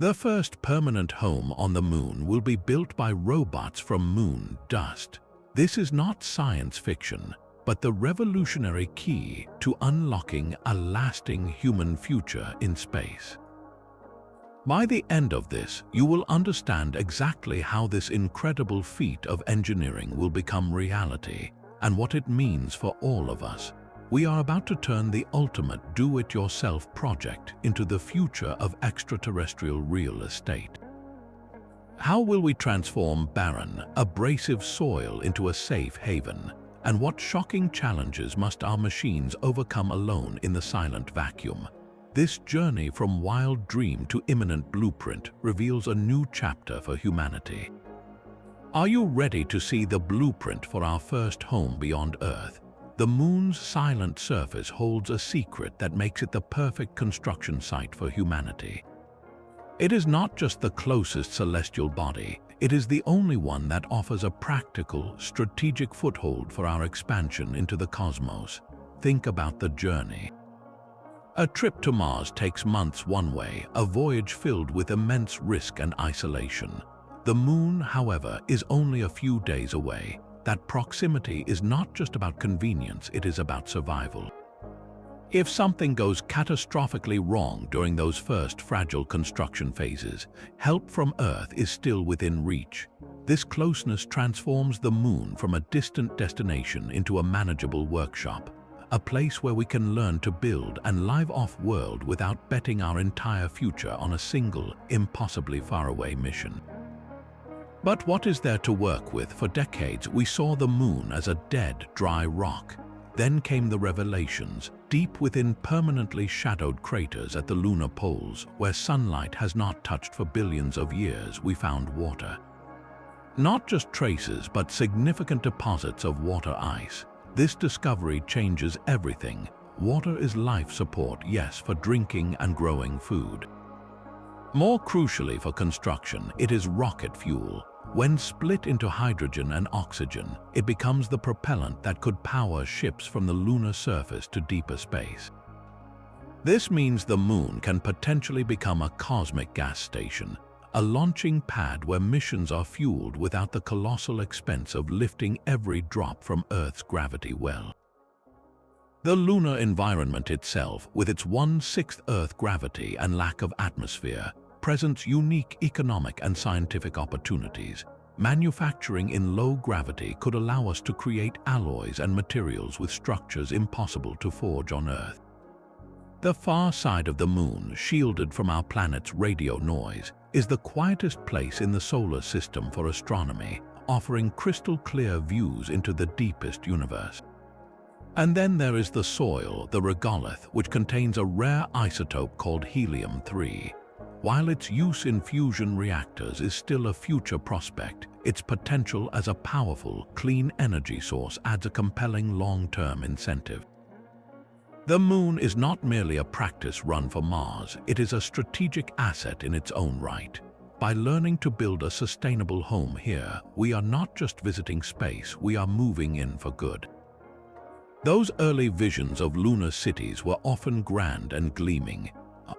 The first permanent home on the moon will be built by robots from moon dust. This is not science fiction, but the revolutionary key to unlocking a lasting human future in space. By the end of this, you will understand exactly how this incredible feat of engineering will become reality and what it means for all of us. We are about to turn the ultimate do-it-yourself project into the future of extraterrestrial real estate. How will we transform barren, abrasive soil into a safe haven? And what shocking challenges must our machines overcome alone in the silent vacuum? This journey from wild dream to imminent blueprint reveals a new chapter for humanity. Are you ready to see the blueprint for our first home beyond Earth? The moon's silent surface holds a secret that makes it the perfect construction site for humanity. It is not just the closest celestial body, it is the only one that offers a practical, strategic foothold for our expansion into the cosmos. Think about the journey. A trip to Mars takes months one way, a voyage filled with immense risk and isolation. The moon, however, is only a few days away. That proximity is not just about convenience, it is about survival. If something goes catastrophically wrong during those first fragile construction phases, help from Earth is still within reach. This closeness transforms the moon from a distant destination into a manageable workshop, a place where we can learn to build and live off-world without betting our entire future on a single, impossibly faraway mission. But what is there to work with? For decades, we saw the moon as a dead, dry rock. Then came the revelations, deep within permanently shadowed craters at the lunar poles, where sunlight has not touched for billions of years, we found water. Not just traces, but significant deposits of water ice. This discovery changes everything. Water is life support, yes, for drinking and growing food. More crucially for construction, it is rocket fuel. When split into hydrogen and oxygen, it becomes the propellant that could power ships from the lunar surface to deeper space. This means the moon can potentially become a cosmic gas station, a launching pad where missions are fueled without the colossal expense of lifting every drop from Earth's gravity well. The lunar environment itself, with its 1/6 Earth gravity and lack of atmosphere, presents unique economic and scientific opportunities. Manufacturing in low gravity could allow us to create alloys and materials with structures impossible to forge on Earth. The far side of the moon, shielded from our planet's radio noise, is the quietest place in the solar system for astronomy, offering crystal-clear views into the deepest universe. And then there is the soil, the regolith, which contains a rare isotope called helium-3. While its use in fusion reactors is still a future prospect, its potential as a powerful, clean energy source adds a compelling long-term incentive. The moon is not merely a practice run for Mars, it is a strategic asset in its own right. By learning to build a sustainable home here, we are not just visiting space, we are moving in for good. Those early visions of lunar cities were often grand and gleaming.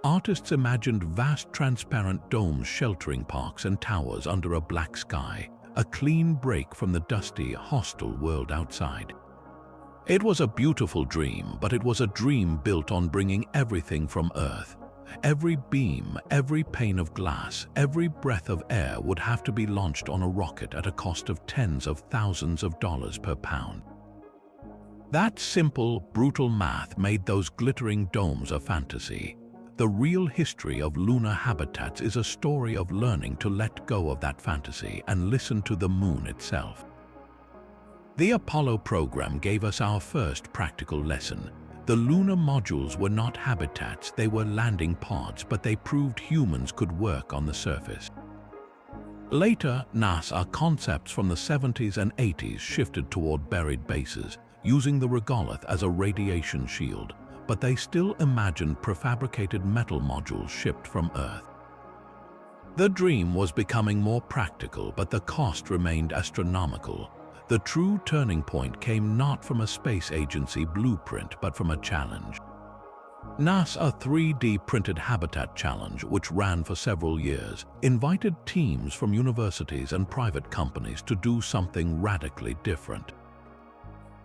Artists imagined vast transparent domes sheltering parks and towers under a black sky, a clean break from the dusty, hostile world outside. It was a beautiful dream, but it was a dream built on bringing everything from Earth. Every beam, every pane of glass, every breath of air would have to be launched on a rocket at a cost of tens of thousands of dollars per pound. That simple, brutal math made those glittering domes a fantasy. The real history of lunar habitats is a story of learning to let go of that fantasy and listen to the moon itself. The Apollo program gave us our first practical lesson. The lunar modules were not habitats, they were landing pods, but they proved humans could work on the surface. Later, NASA concepts from the 70s and 80s shifted toward buried bases, using the regolith as a radiation shield, but they still imagined prefabricated metal modules shipped from Earth. The dream was becoming more practical, but the cost remained astronomical. The true turning point came not from a space agency blueprint, but from a challenge. NASA 3D Printed Habitat Challenge, which ran for several years, invited teams from universities and private companies to do something radically different.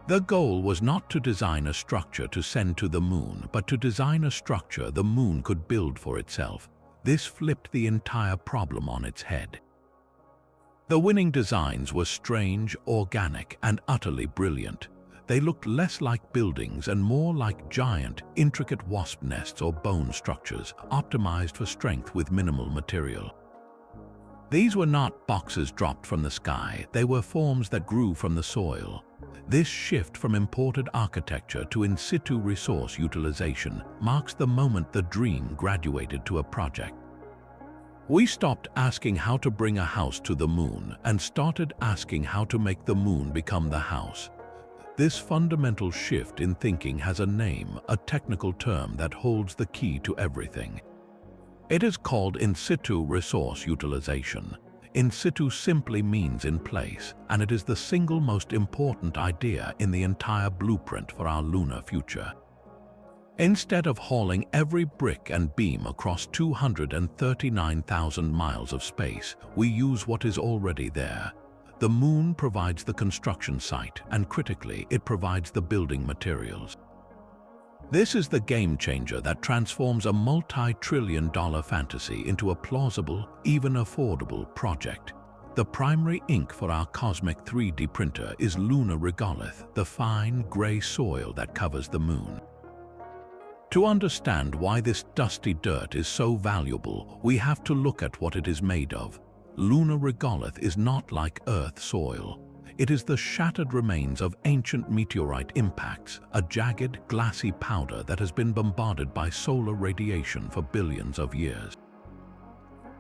The goal was not to design a structure to send to the moon, but to design a structure the moon could build for itself. This flipped the entire problem on its head. The winning designs were strange, organic, and utterly brilliant. They looked less like buildings and more like giant, intricate wasp nests or bone structures, optimized for strength with minimal material. These were not boxes dropped from the sky, they were forms that grew from the soil. This shift from imported architecture to in situ resource utilization marks the moment the dream graduated to a project. We stopped asking how to bring a house to the moon and started asking how to make the moon become the house. This fundamental shift in thinking has a name, a technical term that holds the key to everything. It is called in situ resource utilization. In situ simply means in place, and it is the single most important idea in the entire blueprint for our lunar future. Instead of hauling every brick and beam across 239,000 miles of space, we use what is already there. The moon provides the construction site, and critically, it provides the building materials. This is the game changer that transforms a multi-trillion-dollar fantasy into a plausible, even affordable project. The primary ink for our cosmic 3D printer is lunar regolith, the fine gray soil that covers the moon. To understand why this dusty dirt is so valuable, we have to look at what it is made of. Lunar regolith is not like Earth soil. It is the shattered remains of ancient meteorite impacts, a jagged, glassy powder that has been bombarded by solar radiation for billions of years.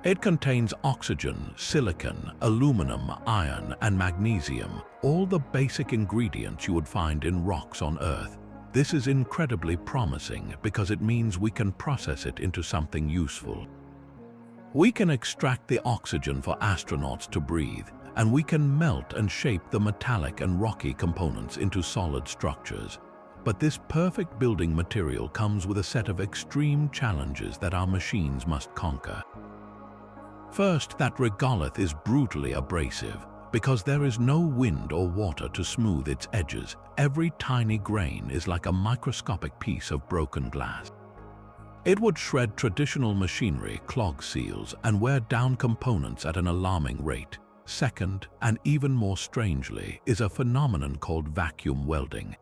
It contains oxygen, silicon, aluminum, iron, and magnesium, all the basic ingredients you would find in rocks on Earth. This is incredibly promising because it means we can process it into something useful. We can extract the oxygen for astronauts to breathe, and we can melt and shape the metallic and rocky components into solid structures. But this perfect building material comes with a set of extreme challenges that our machines must conquer. First, that regolith is brutally abrasive. Because there is no wind or water to smooth its edges, every tiny grain is like a microscopic piece of broken glass. It would shred traditional machinery, clog seals, and wear down components at an alarming rate. Second, and even more strangely, is a phenomenon called vacuum welding.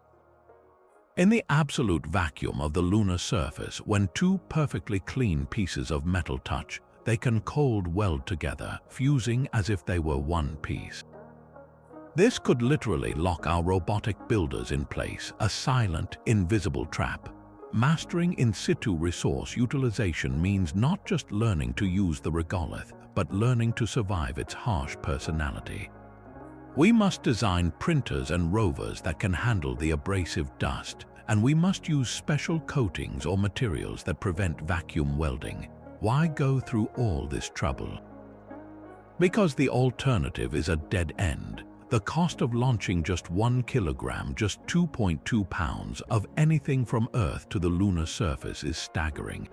In the absolute vacuum of the lunar surface, when two perfectly clean pieces of metal touch, they can cold weld together, fusing as if they were one piece. This could literally lock our robotic builders in place, a silent, invisible trap. Mastering in situ resource utilization means not just learning to use the regolith, but learning to survive its harsh personality. We must design printers and rovers that can handle the abrasive dust, and we must use special coatings or materials that prevent vacuum welding. Why go through all this trouble? Because the alternative is a dead end. The cost of launching just 1 kilogram, just 2.2 pounds, of anything from Earth to the lunar surface is staggering.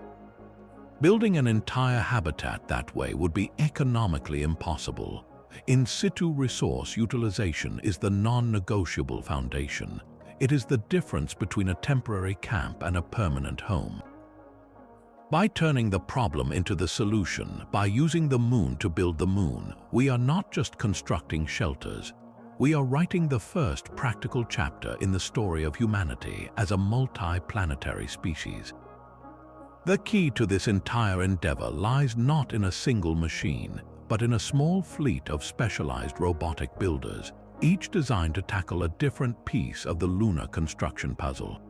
Building an entire habitat that way would be economically impossible. In situ resource utilization is the non-negotiable foundation. It is the difference between a temporary camp and a permanent home. By turning the problem into the solution, by using the moon to build the moon, we are not just constructing shelters. We are writing the first practical chapter in the story of humanity as a multi-planetary species. The key to this entire endeavor lies not in a single machine, but in a small fleet of specialized robotic builders, each designed to tackle a different piece of the lunar construction puzzle.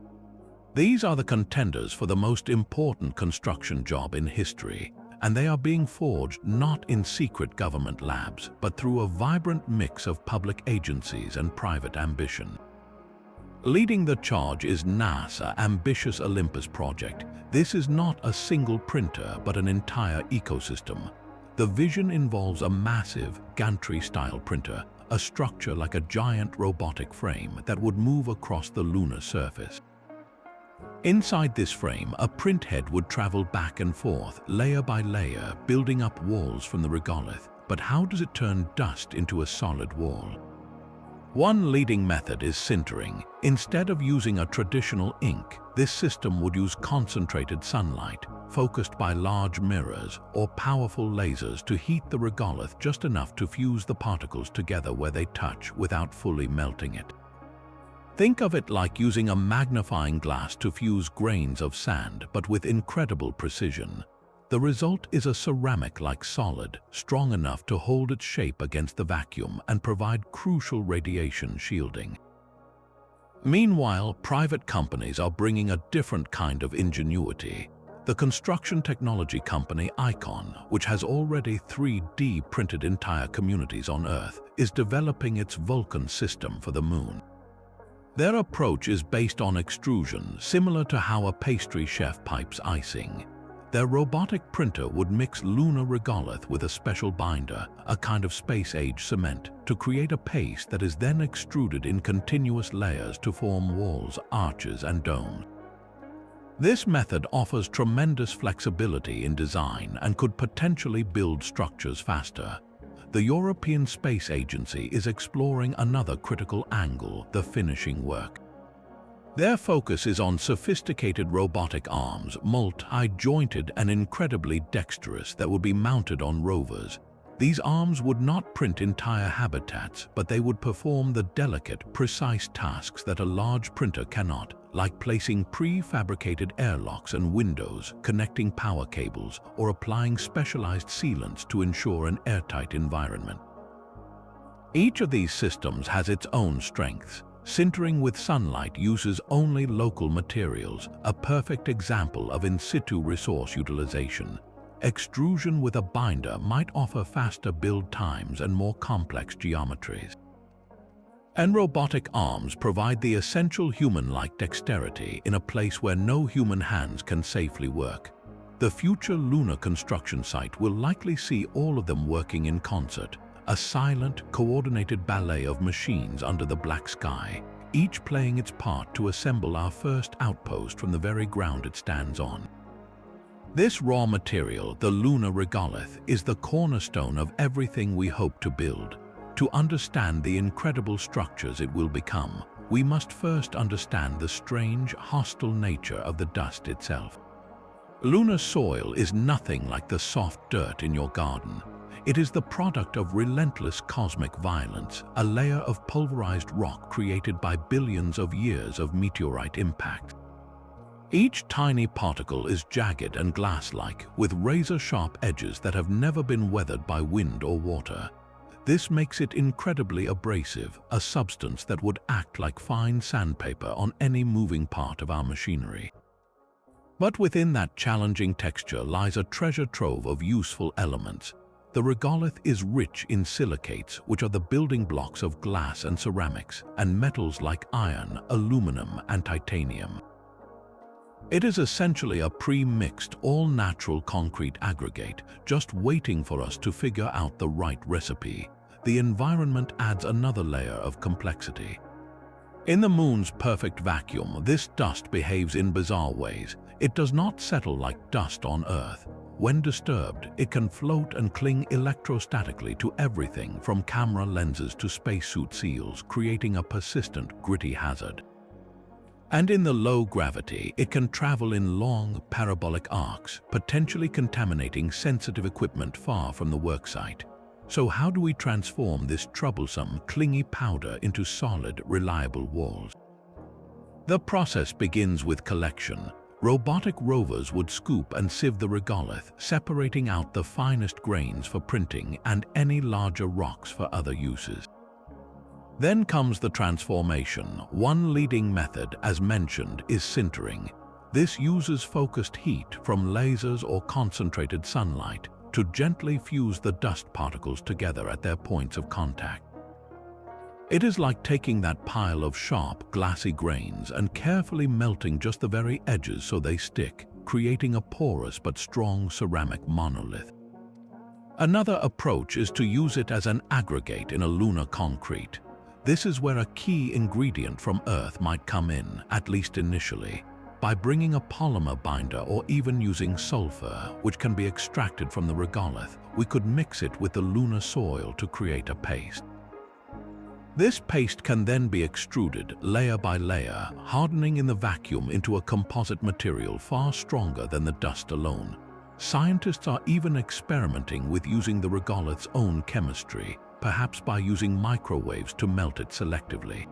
These are the contenders for the most important construction job in history, and they are being forged not in secret government labs, but through a vibrant mix of public agencies and private ambition. Leading the charge is NASA's ambitious Olympus project. This is not a single printer, but an entire ecosystem. The vision involves a massive, gantry-style printer, a structure like a giant robotic frame that would move across the lunar surface. Inside this frame, a print head would travel back and forth, layer by layer, building up walls from the regolith. But how does it turn dust into a solid wall? One leading method is sintering. Instead of using a traditional ink, this system would use concentrated sunlight, focused by large mirrors or powerful lasers to heat the regolith just enough to fuse the particles together where they touch without fully melting it. Think of it like using a magnifying glass to fuse grains of sand, but with incredible precision. The result is a ceramic-like solid, strong enough to hold its shape against the vacuum and provide crucial radiation shielding. Meanwhile, private companies are bringing a different kind of ingenuity. The construction technology company ICON, which has already 3D printed entire communities on Earth, is developing its Vulcan system for the Moon. Their approach is based on extrusion, similar to how a pastry chef pipes icing. Their robotic printer would mix lunar regolith with a special binder, a kind of space-age cement, to create a paste that is then extruded in continuous layers to form walls, arches, and domes. This method offers tremendous flexibility in design and could potentially build structures faster. The European Space Agency is exploring another critical angle, the finishing work. Their focus is on sophisticated robotic arms, multi-jointed and incredibly dexterous, that would be mounted on rovers. These arms would not print entire habitats, but they would perform the delicate, precise tasks that a large printer cannot, like placing prefabricated airlocks and windows, connecting power cables, or applying specialized sealants to ensure an airtight environment. Each of these systems has its own strengths. Sintering with sunlight uses only local materials, a perfect example of in situ resource utilization. Extrusion with a binder might offer faster build times and more complex geometries. And robotic arms provide the essential human-like dexterity in a place where no human hands can safely work. The future lunar construction site will likely see all of them working in concert, a silent, coordinated ballet of machines under the black sky, each playing its part to assemble our first outpost from the very ground it stands on. This raw material, the lunar regolith, is the cornerstone of everything we hope to build. To understand the incredible structures it will become, we must first understand the strange, hostile nature of the dust itself. Lunar soil is nothing like the soft dirt in your garden. It is the product of relentless cosmic violence, a layer of pulverized rock created by billions of years of meteorite impact. Each tiny particle is jagged and glass-like, with razor-sharp edges that have never been weathered by wind or water. This makes it incredibly abrasive, a substance that would act like fine sandpaper on any moving part of our machinery. But within that challenging texture lies a treasure trove of useful elements. The regolith is rich in silicates, which are the building blocks of glass and ceramics, and metals like iron, aluminum, and titanium. It is essentially a pre-mixed, all-natural concrete aggregate, just waiting for us to figure out the right recipe. The environment adds another layer of complexity. In the Moon's perfect vacuum, this dust behaves in bizarre ways. It does not settle like dust on Earth. When disturbed, it can float and cling electrostatically to everything from camera lenses to spacesuit seals, creating a persistent, gritty hazard. And in the low gravity, it can travel in long, parabolic arcs, potentially contaminating sensitive equipment far from the worksite. So how do we transform this troublesome, clingy powder into solid, reliable walls? The process begins with collection. Robotic rovers would scoop and sieve the regolith, separating out the finest grains for printing and any larger rocks for other uses. Then comes the transformation. One leading method, as mentioned, is sintering. This uses focused heat from lasers or concentrated sunlight to gently fuse the dust particles together at their points of contact. It is like taking that pile of sharp, glassy grains and carefully melting just the very edges so they stick, creating a porous but strong ceramic monolith. Another approach is to use it as an aggregate in a lunar concrete. This is where a key ingredient from Earth might come in, at least initially. By bringing a polymer binder or even using sulfur, which can be extracted from the regolith, we could mix it with the lunar soil to create a paste. This paste can then be extruded layer by layer, hardening in the vacuum into a composite material far stronger than the dust alone. Scientists are even experimenting with using the regolith's own chemistry, perhaps by using microwaves to melt it selectively.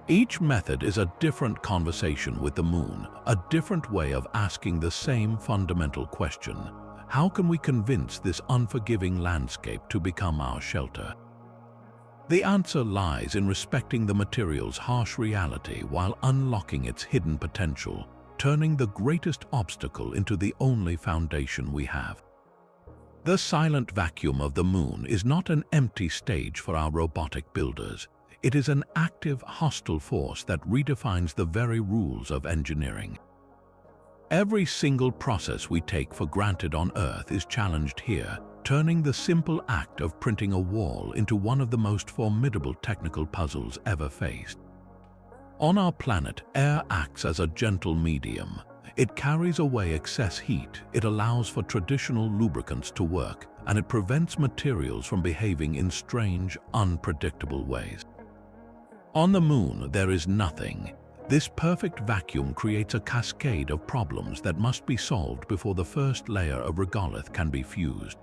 Each method is a different conversation with the moon, a different way of asking the same fundamental question: how can we convince this unforgiving landscape to become our shelter? The answer lies in respecting the material's harsh reality while unlocking its hidden potential, turning the greatest obstacle into the only foundation we have. The silent vacuum of the moon is not an empty stage for our robotic builders. It is an active, hostile force that redefines the very rules of engineering. Every single process we take for granted on Earth is challenged here, turning the simple act of printing a wall into one of the most formidable technical puzzles ever faced. On our planet, air acts as a gentle medium. It carries away excess heat, it allows for traditional lubricants to work, and it prevents materials from behaving in strange, unpredictable ways. On the moon, there is nothing. This perfect vacuum creates a cascade of problems that must be solved before the first layer of regolith can be fused.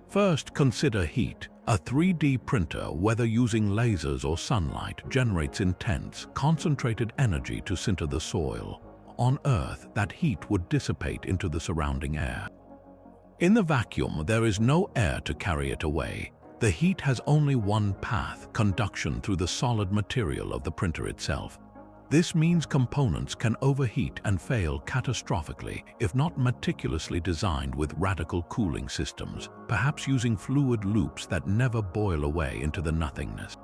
First, consider heat. A 3D printer, whether using lasers or sunlight, generates intense, concentrated energy to sinter the soil. On Earth, that heat would dissipate into the surrounding air. In the vacuum, there is no air to carry it away. The heat has only one path: conduction through the solid material of the printer itself. This means components can overheat and fail catastrophically if not meticulously designed with radical cooling systems, perhaps using fluid loops that never boil away into the nothingness.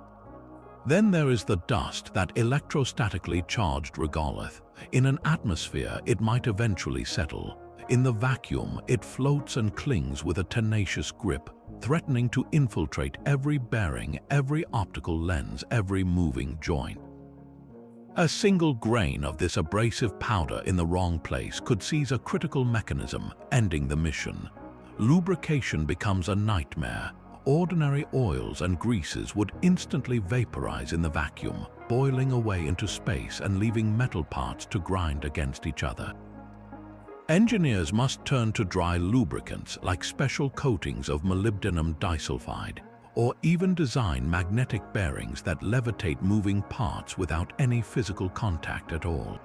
Then there is the dust, that electrostatically charged regolith. In an atmosphere, it might eventually settle. In the vacuum, it floats and clings with a tenacious grip, threatening to infiltrate every bearing, every optical lens, every moving joint. A single grain of this abrasive powder in the wrong place could seize a critical mechanism, ending the mission. Lubrication becomes a nightmare. Ordinary oils and greases would instantly vaporize in the vacuum, boiling away into space and leaving metal parts to grind against each other. Engineers must turn to dry lubricants like special coatings of molybdenum disulfide, or even design magnetic bearings that levitate moving parts without any physical contact at all.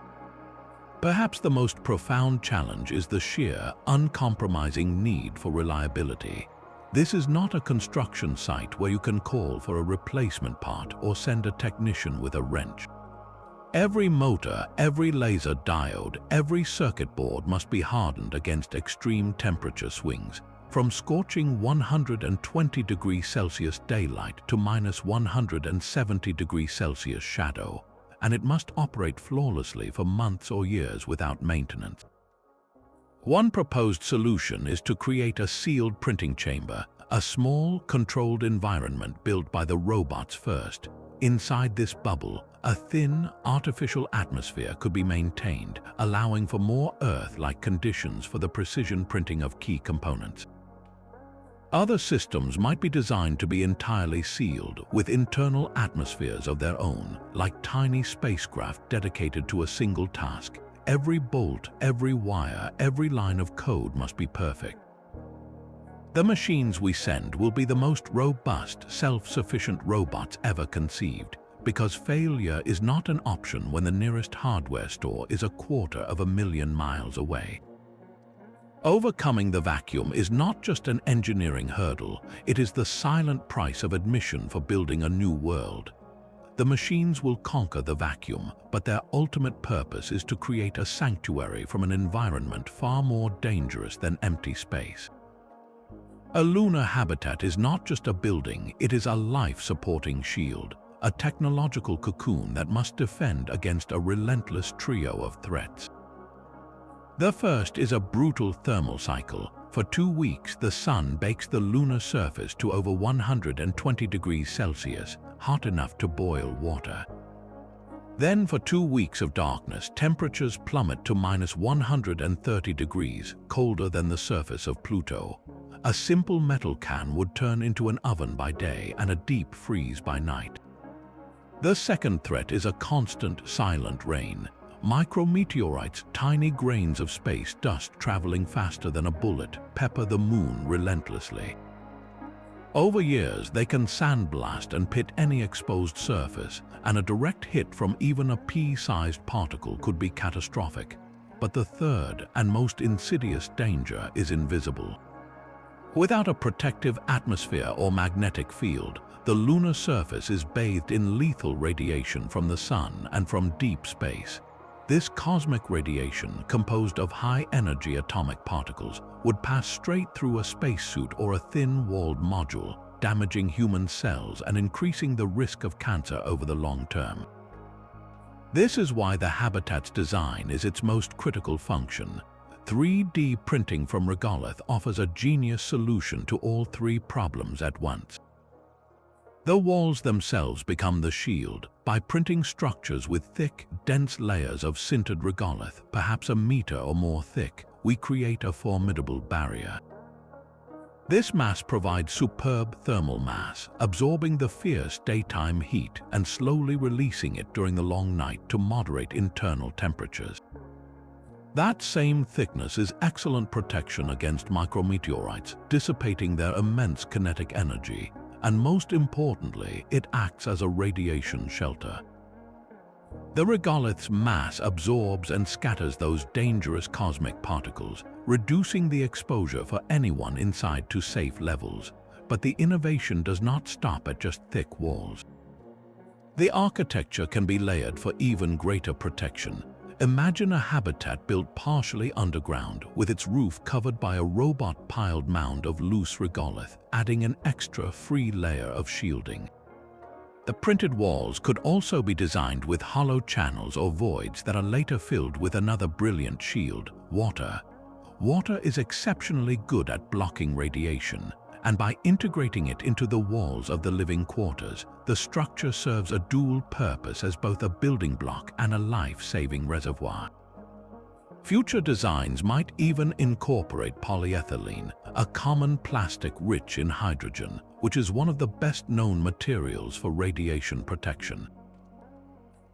Perhaps the most profound challenge is the sheer, uncompromising need for reliability. This is not a construction site where you can call for a replacement part or send a technician with a wrench. Every motor, every laser diode, every circuit board must be hardened against extreme temperature swings, from scorching 120 degrees Celsius daylight to minus 170 degrees Celsius shadow, and it must operate flawlessly for months or years without maintenance. One proposed solution is to create a sealed printing chamber, a small, controlled environment built by the robots first. Inside this bubble, a thin, artificial atmosphere could be maintained, allowing for more Earth-like conditions for the precision printing of key components. Other systems might be designed to be entirely sealed, with internal atmospheres of their own, like tiny spacecraft dedicated to a single task. Every bolt, every wire, every line of code must be perfect. The machines we send will be the most robust, self-sufficient robots ever conceived, because failure is not an option when the nearest hardware store is 250,000 miles away. Overcoming the vacuum is not just an engineering hurdle, it is the silent price of admission for building a new world. The machines will conquer the vacuum, but their ultimate purpose is to create a sanctuary from an environment far more dangerous than empty space. A lunar habitat is not just a building, it is a life-supporting shield, a technological cocoon that must defend against a relentless trio of threats. The first is a brutal thermal cycle. For 2 weeks, the sun bakes the lunar surface to over 120 degrees Celsius, hot enough to boil water. Then for 2 weeks of darkness, temperatures plummet to -130 degrees, colder than the surface of Pluto. A simple metal can would turn into an oven by day and a deep freeze by night. The second threat is a constant, silent rain. Micrometeorites, tiny grains of space dust traveling faster than a bullet, pepper the moon relentlessly. Over years, they can sandblast and pit any exposed surface, and a direct hit from even a pea-sized particle could be catastrophic. But the third and most insidious danger is invisible. Without a protective atmosphere or magnetic field, the lunar surface is bathed in lethal radiation from the sun and from deep space. This cosmic radiation, composed of high-energy atomic particles, would pass straight through a spacesuit or a thin-walled module, damaging human cells and increasing the risk of cancer over the long term. This is why the habitat's design is its most critical function. 3D printing from regolith offers a genius solution to all three problems at once. The walls themselves become the shield. By printing structures with thick, dense layers of sintered regolith, perhaps a meter or more thick, we create a formidable barrier. This mass provides superb thermal mass, absorbing the fierce daytime heat and slowly releasing it during the long night to moderate internal temperatures. That same thickness is excellent protection against micrometeorites, dissipating their immense kinetic energy, and most importantly, it acts as a radiation shelter. The regolith's mass absorbs and scatters those dangerous cosmic particles, reducing the exposure for anyone inside to safe levels. But the innovation does not stop at just thick walls. The architecture can be layered for even greater protection. Imagine a habitat built partially underground, with its roof covered by a robot-piled mound of loose regolith, adding an extra free layer of shielding. The printed walls could also be designed with hollow channels or voids that are later filled with another brilliant shield, water. Water is exceptionally good at blocking radiation, and by integrating it into the walls of the living quarters, the structure serves a dual purpose as both a building block and a life-saving reservoir. Future designs might even incorporate polyethylene, a common plastic rich in hydrogen, which is one of the best-known materials for radiation protection.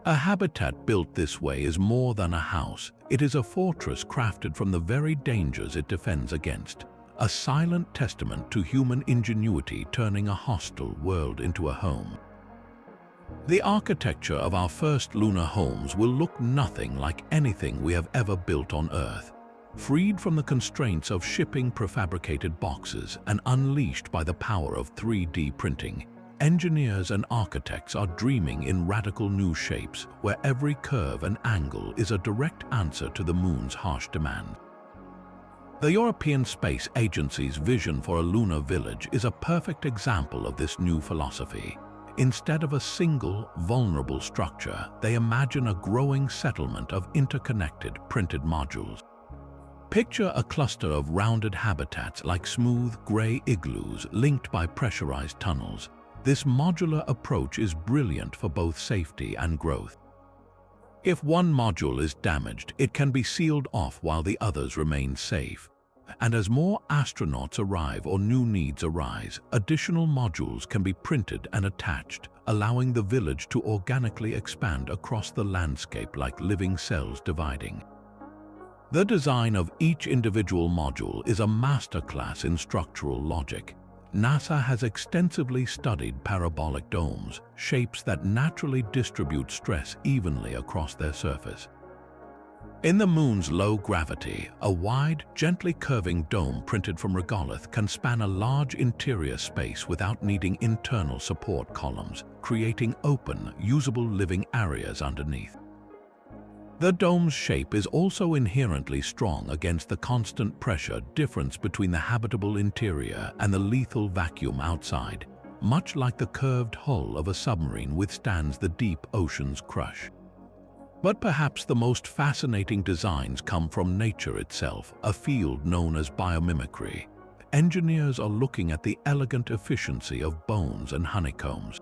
A habitat built this way is more than a house. It is a fortress crafted from the very dangers it defends against. A silent testament to human ingenuity turning a hostile world into a home. The architecture of our first lunar homes will look nothing like anything we have ever built on Earth. Freed from the constraints of shipping prefabricated boxes and unleashed by the power of 3D printing, engineers and architects are dreaming in radical new shapes where every curve and angle is a direct answer to the moon's harsh demand. The European Space Agency's vision for a lunar village is a perfect example of this new philosophy. Instead of a single, vulnerable structure, they imagine a growing settlement of interconnected, printed modules. Picture a cluster of rounded habitats like smooth, gray igloos linked by pressurized tunnels. This modular approach is brilliant for both safety and growth. If one module is damaged, it can be sealed off while the others remain safe. And as more astronauts arrive or new needs arise, additional modules can be printed and attached, allowing the village to organically expand across the landscape like living cells dividing. The design of each individual module is a masterclass in structural logic. NASA has extensively studied parabolic domes, shapes that naturally distribute stress evenly across their surface. In the moon's low gravity, a wide, gently curving dome printed from regolith can span a large interior space without needing internal support columns, creating open, usable living areas underneath. The dome's shape is also inherently strong against the constant pressure difference between the habitable interior and the lethal vacuum outside, much like the curved hull of a submarine withstands the deep ocean's crush. But perhaps the most fascinating designs come from nature itself, a field known as biomimicry. Engineers are looking at the elegant efficiency of bones and honeycombs.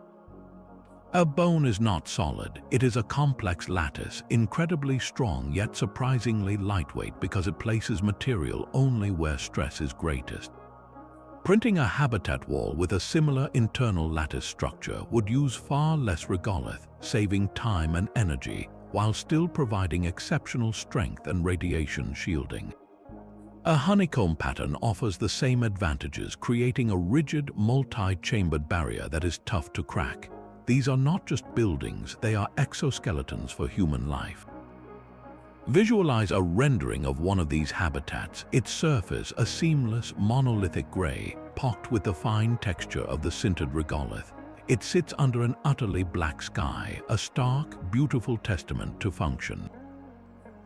A bone is not solid. It is a complex lattice, incredibly strong yet surprisingly lightweight because it places material only where stress is greatest. Printing a habitat wall with a similar internal lattice structure would use far less regolith, saving time and energy, while still providing exceptional strength and radiation shielding. A honeycomb pattern offers the same advantages, creating a rigid, multi-chambered barrier that is tough to crack. These are not just buildings, they are exoskeletons for human life. Visualize a rendering of one of these habitats, its surface a seamless, monolithic gray, pocked with the fine texture of the sintered regolith. It sits under an utterly black sky, a stark, beautiful testament to function.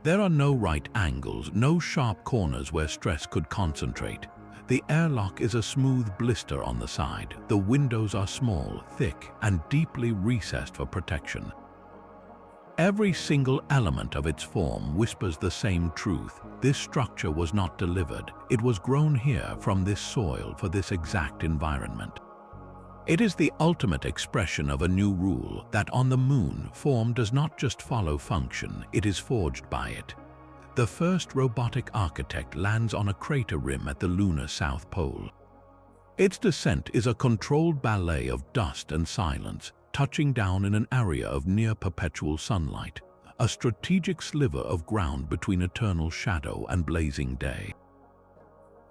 There are no right angles, no sharp corners where stress could concentrate. The airlock is a smooth blister on the side. The windows are small, thick, and deeply recessed for protection. Every single element of its form whispers the same truth. This structure was not delivered. It was grown here from this soil for this exact environment. It is the ultimate expression of a new rule that on the moon, form does not just follow function, it is forged by it. The first robotic architect lands on a crater rim at the lunar South Pole. Its descent is a controlled ballet of dust and silence, touching down in an area of near-perpetual sunlight, a strategic sliver of ground between eternal shadow and blazing day.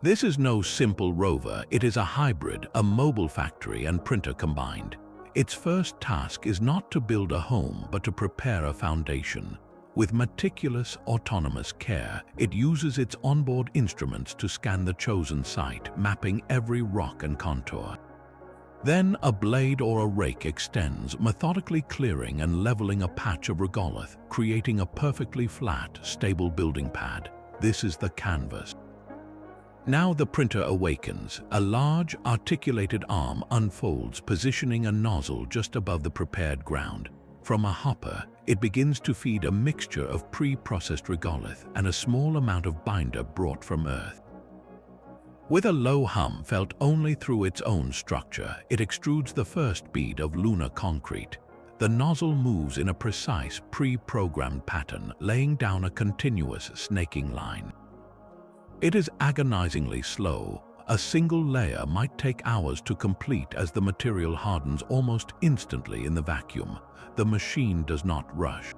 This is no simple rover, it is a hybrid, a mobile factory and printer combined. Its first task is not to build a home, but to prepare a foundation. With meticulous, autonomous care, it uses its onboard instruments to scan the chosen site, mapping every rock and contour. Then a blade or a rake extends, methodically clearing and leveling a patch of regolith, creating a perfectly flat, stable building pad. This is the canvas. Now the printer awakens. A large, articulated arm unfolds, positioning a nozzle just above the prepared ground. From a hopper, it begins to feed a mixture of pre-processed regolith and a small amount of binder brought from Earth. With a low hum felt only through its own structure, it extrudes the first bead of lunar concrete. The nozzle moves in a precise, pre-programmed pattern, laying down a continuous snaking line. It is agonizingly slow. A single layer might take hours to complete as the material hardens almost instantly in the vacuum. The machine does not rush.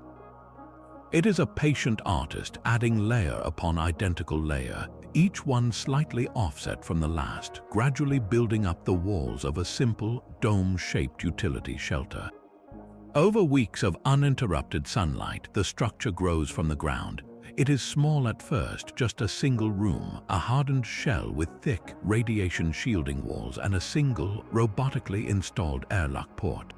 It is a patient artist, adding layer upon identical layer, each one slightly offset from the last, gradually building up the walls of a simple, dome-shaped utility shelter. Over weeks of uninterrupted sunlight, the structure grows from the ground. It is small at first, just a single room, a hardened shell with thick, radiation shielding walls and a single, robotically installed airlock port.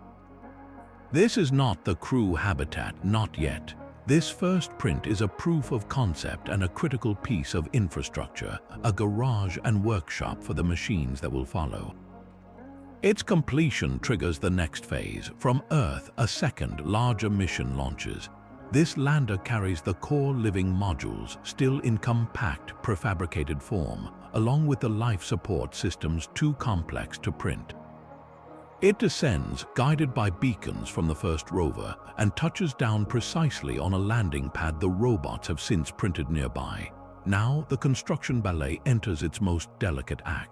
This is not the crew habitat, not yet. This first print is a proof of concept and a critical piece of infrastructure, a garage and workshop for the machines that will follow. Its completion triggers the next phase. From Earth, a second, larger mission launches. This lander carries the core living modules, still in compact, prefabricated form, along with the life support systems too complex to print. It descends, guided by beacons from the first rover, and touches down precisely on a landing pad the robots have since printed nearby. Now, the construction ballet enters its most delicate act.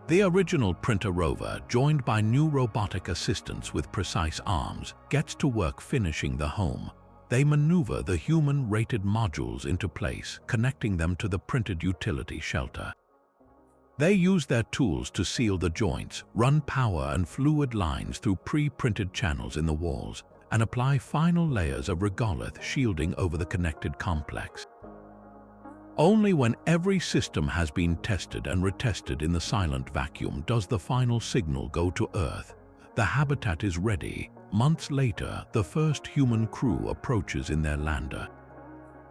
The original printer rover, joined by new robotic assistants with precise arms, gets to work finishing the home. They maneuver the human-rated modules into place, connecting them to the printed utility shelter. They use their tools to seal the joints, run power and fluid lines through pre-printed channels in the walls, and apply final layers of regolith shielding over the connected complex. Only when every system has been tested and retested in the silent vacuum does the final signal go to Earth. The habitat is ready. Months later, the first human crew approaches in their lander.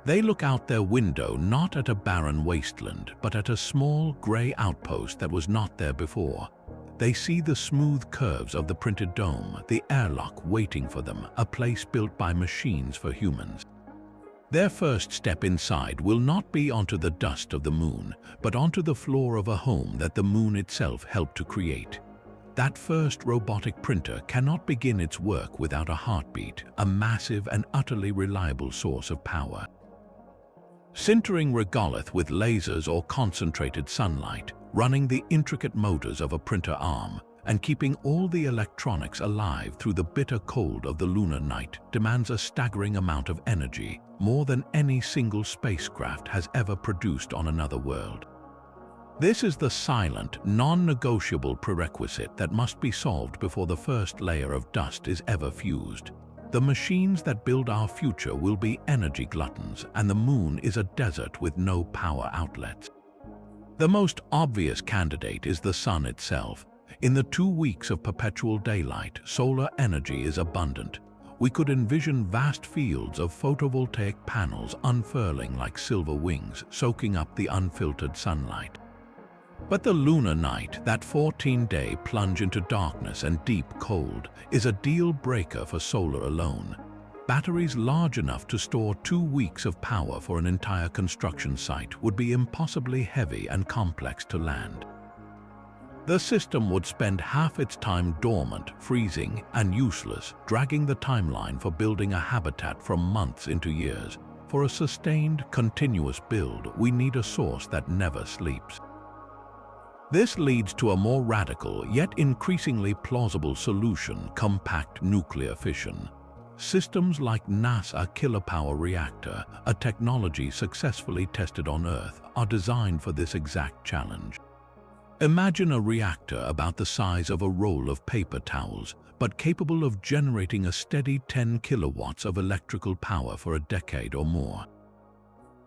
They look out their window not at a barren wasteland, but at a small, gray outpost that was not there before. They see the smooth curves of the printed dome, the airlock waiting for them, a place built by machines for humans. Their first step inside will not be onto the dust of the moon, but onto the floor of a home that the moon itself helped to create. That first robotic printer cannot begin its work without a heartbeat, a massive and utterly reliable source of power. Sintering regolith with lasers or concentrated sunlight, running the intricate motors of a printer arm, and keeping all the electronics alive through the bitter cold of the lunar night demands a staggering amount of energy, more than any single spacecraft has ever produced on another world. This is the silent, non-negotiable prerequisite that must be solved before the first layer of dust is ever fused. The machines that build our future will be energy gluttons, and the moon is a desert with no power outlets. The most obvious candidate is the sun itself. In the 2 weeks of perpetual daylight, solar energy is abundant. We could envision vast fields of photovoltaic panels unfurling like silver wings, soaking up the unfiltered sunlight. But the lunar night, that 14-day plunge into darkness and deep cold, is a deal breaker for solar alone. Batteries large enough to store 2 weeks of power for an entire construction site would be impossibly heavy and complex to land. The system would spend half its time dormant, freezing, and useless, dragging the timeline for building a habitat from months into years. For a sustained, continuous build, we need a source that never sleeps. This leads to a more radical, yet increasingly plausible solution: compact nuclear fission. Systems like NASA kilopower reactor, a technology successfully tested on Earth, are designed for this exact challenge. Imagine a reactor about the size of a roll of paper towels, but capable of generating a steady 10 kilowatts of electrical power for a decade or more.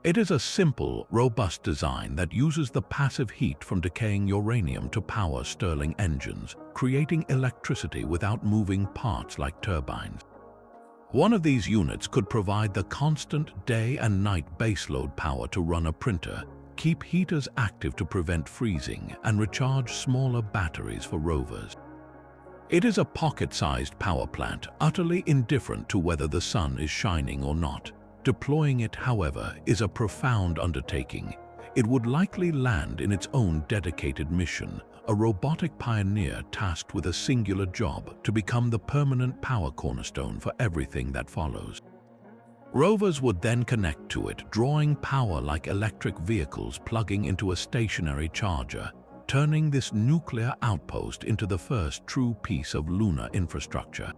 It is a simple, robust design that uses the passive heat from decaying uranium to power Stirling engines, creating electricity without moving parts like turbines. One of these units could provide the constant day and night baseload power to run a printer, keep heaters active to prevent freezing, and recharge smaller batteries for rovers. It is a pocket-sized power plant, utterly indifferent to whether the sun is shining or not. Deploying it, however, is a profound undertaking. It would likely land in its own dedicated mission, a robotic pioneer tasked with a singular job: to become the permanent power cornerstone for everything that follows. Rovers would then connect to it, drawing power like electric vehicles plugging into a stationary charger, turning this nuclear outpost into the first true piece of lunar infrastructure.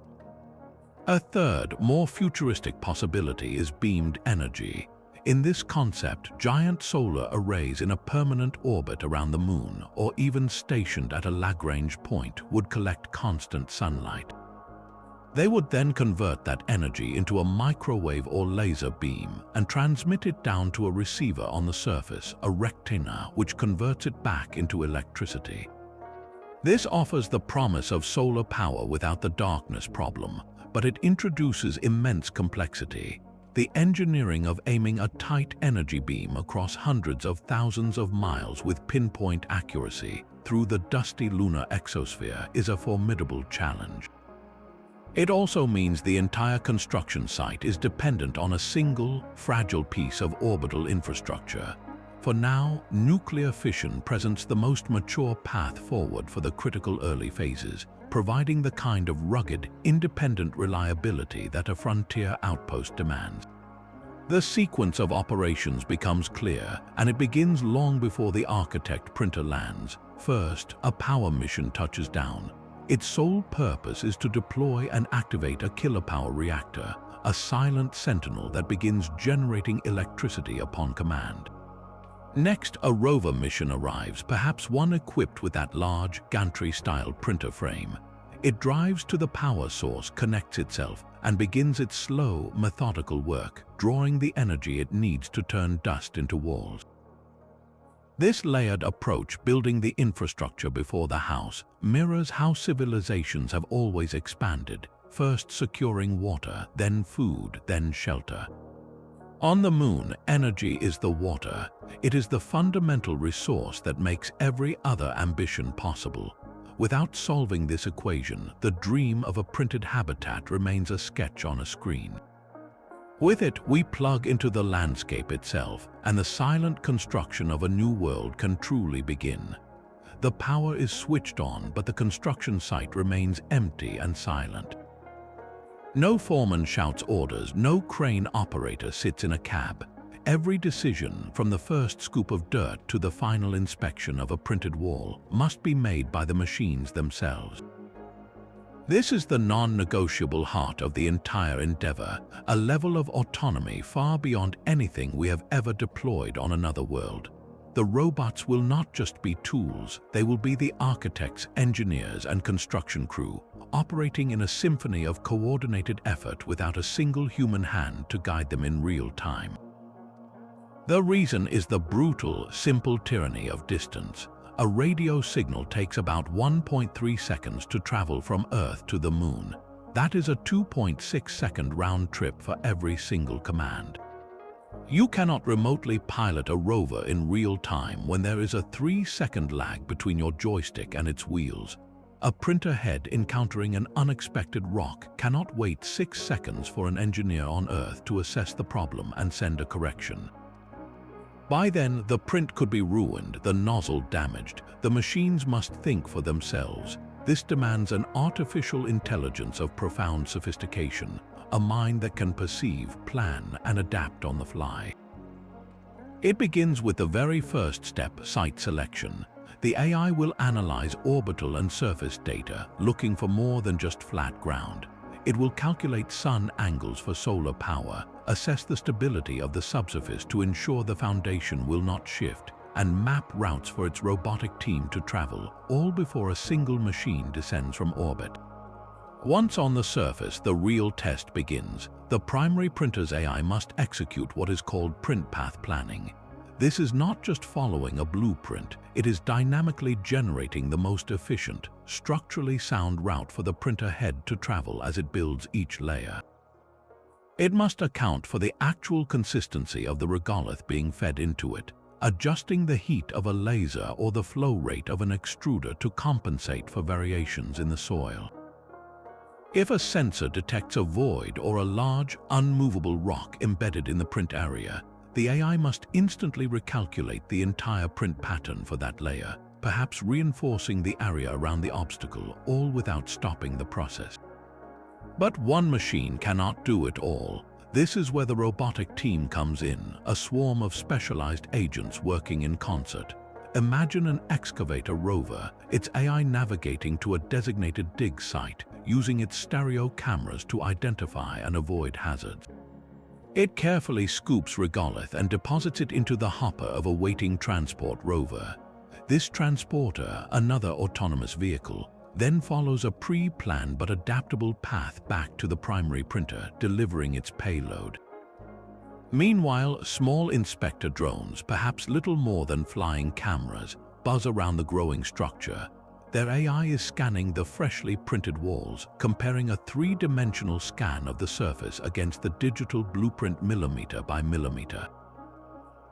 A third, more futuristic possibility is beamed energy. In this concept, giant solar arrays in a permanent orbit around the moon, or even stationed at a Lagrange point, would collect constant sunlight. They would then convert that energy into a microwave or laser beam and transmit it down to a receiver on the surface, a rectina, which converts it back into electricity. This offers the promise of solar power without the darkness problem, but it introduces immense complexity. The engineering of aiming a tight energy beam across hundreds of thousands of miles with pinpoint accuracy through the dusty lunar exosphere is a formidable challenge. It also means the entire construction site is dependent on a single, fragile piece of orbital infrastructure. For now, nuclear fission presents the most mature path forward for the critical early phases, providing the kind of rugged, independent reliability that a frontier outpost demands. The sequence of operations becomes clear, and it begins long before the architect printer lands. First, a power mission touches down. Its sole purpose is to deploy and activate a kilopower reactor, a silent sentinel that begins generating electricity upon command. Next, a rover mission arrives, perhaps one equipped with that large, gantry-style printer frame. It drives to the power source, connects itself, and begins its slow, methodical work, drawing the energy it needs to turn dust into walls. This layered approach, building the infrastructure before the house, mirrors how civilizations have always expanded, first securing water, then food, then shelter. On the moon, energy is the water. It is the fundamental resource that makes every other ambition possible. Without solving this equation, the dream of a printed habitat remains a sketch on a screen. With it, we plug into the landscape itself, and the silent construction of a new world can truly begin. The power is switched on, but the construction site remains empty and silent. No foreman shouts orders, no crane operator sits in a cab. Every decision, from the first scoop of dirt to the final inspection of a printed wall, must be made by the machines themselves. This is the non-negotiable heart of the entire endeavor, a level of autonomy far beyond anything we have ever deployed on another world. The robots will not just be tools, they will be the architects, engineers, and construction crew, operating in a symphony of coordinated effort without a single human hand to guide them in real time. The reason is the brutal, simple tyranny of distance. A radio signal takes about 1.3 seconds to travel from Earth to the Moon. That is a 2.6-second round trip for every single command. You cannot remotely pilot a rover in real time when there is a 3-second lag between your joystick and its wheels. A printer head encountering an unexpected rock cannot wait 6 seconds for an engineer on Earth to assess the problem and send a correction. By then, the print could be ruined, the nozzle damaged. The machines must think for themselves. This demands an artificial intelligence of profound sophistication, a mind that can perceive, plan, and adapt on the fly. It begins with the very first step, site selection. The AI will analyze orbital and surface data, looking for more than just flat ground. It will calculate sun angles for solar power, assess the stability of the subsurface to ensure the foundation will not shift, and map routes for its robotic team to travel, all before a single machine descends from orbit. Once on the surface, the real test begins. The primary printer's AI must execute what is called print path planning. This is not just following a blueprint, it is dynamically generating the most efficient, structurally sound route for the printer head to travel as it builds each layer. It must account for the actual consistency of the regolith being fed into it, adjusting the heat of a laser or the flow rate of an extruder to compensate for variations in the soil. If a sensor detects a void or a large, unmovable rock embedded in the print area, the AI must instantly recalculate the entire print pattern for that layer, perhaps reinforcing the area around the obstacle, all without stopping the process. But one machine cannot do it all. This is where the robotic team comes in, a swarm of specialized agents working in concert. Imagine an excavator rover, its AI navigating to a designated dig site, using its stereo cameras to identify and avoid hazards. It carefully scoops regolith and deposits it into the hopper of a waiting transport rover. This transporter, another autonomous vehicle, then follows a pre-planned but adaptable path back to the primary printer, delivering its payload. Meanwhile, small inspector drones, perhaps little more than flying cameras, buzz around the growing structure. Their AI is scanning the freshly printed walls, comparing a 3-dimensional scan of the surface against the digital blueprint millimeter by millimeter.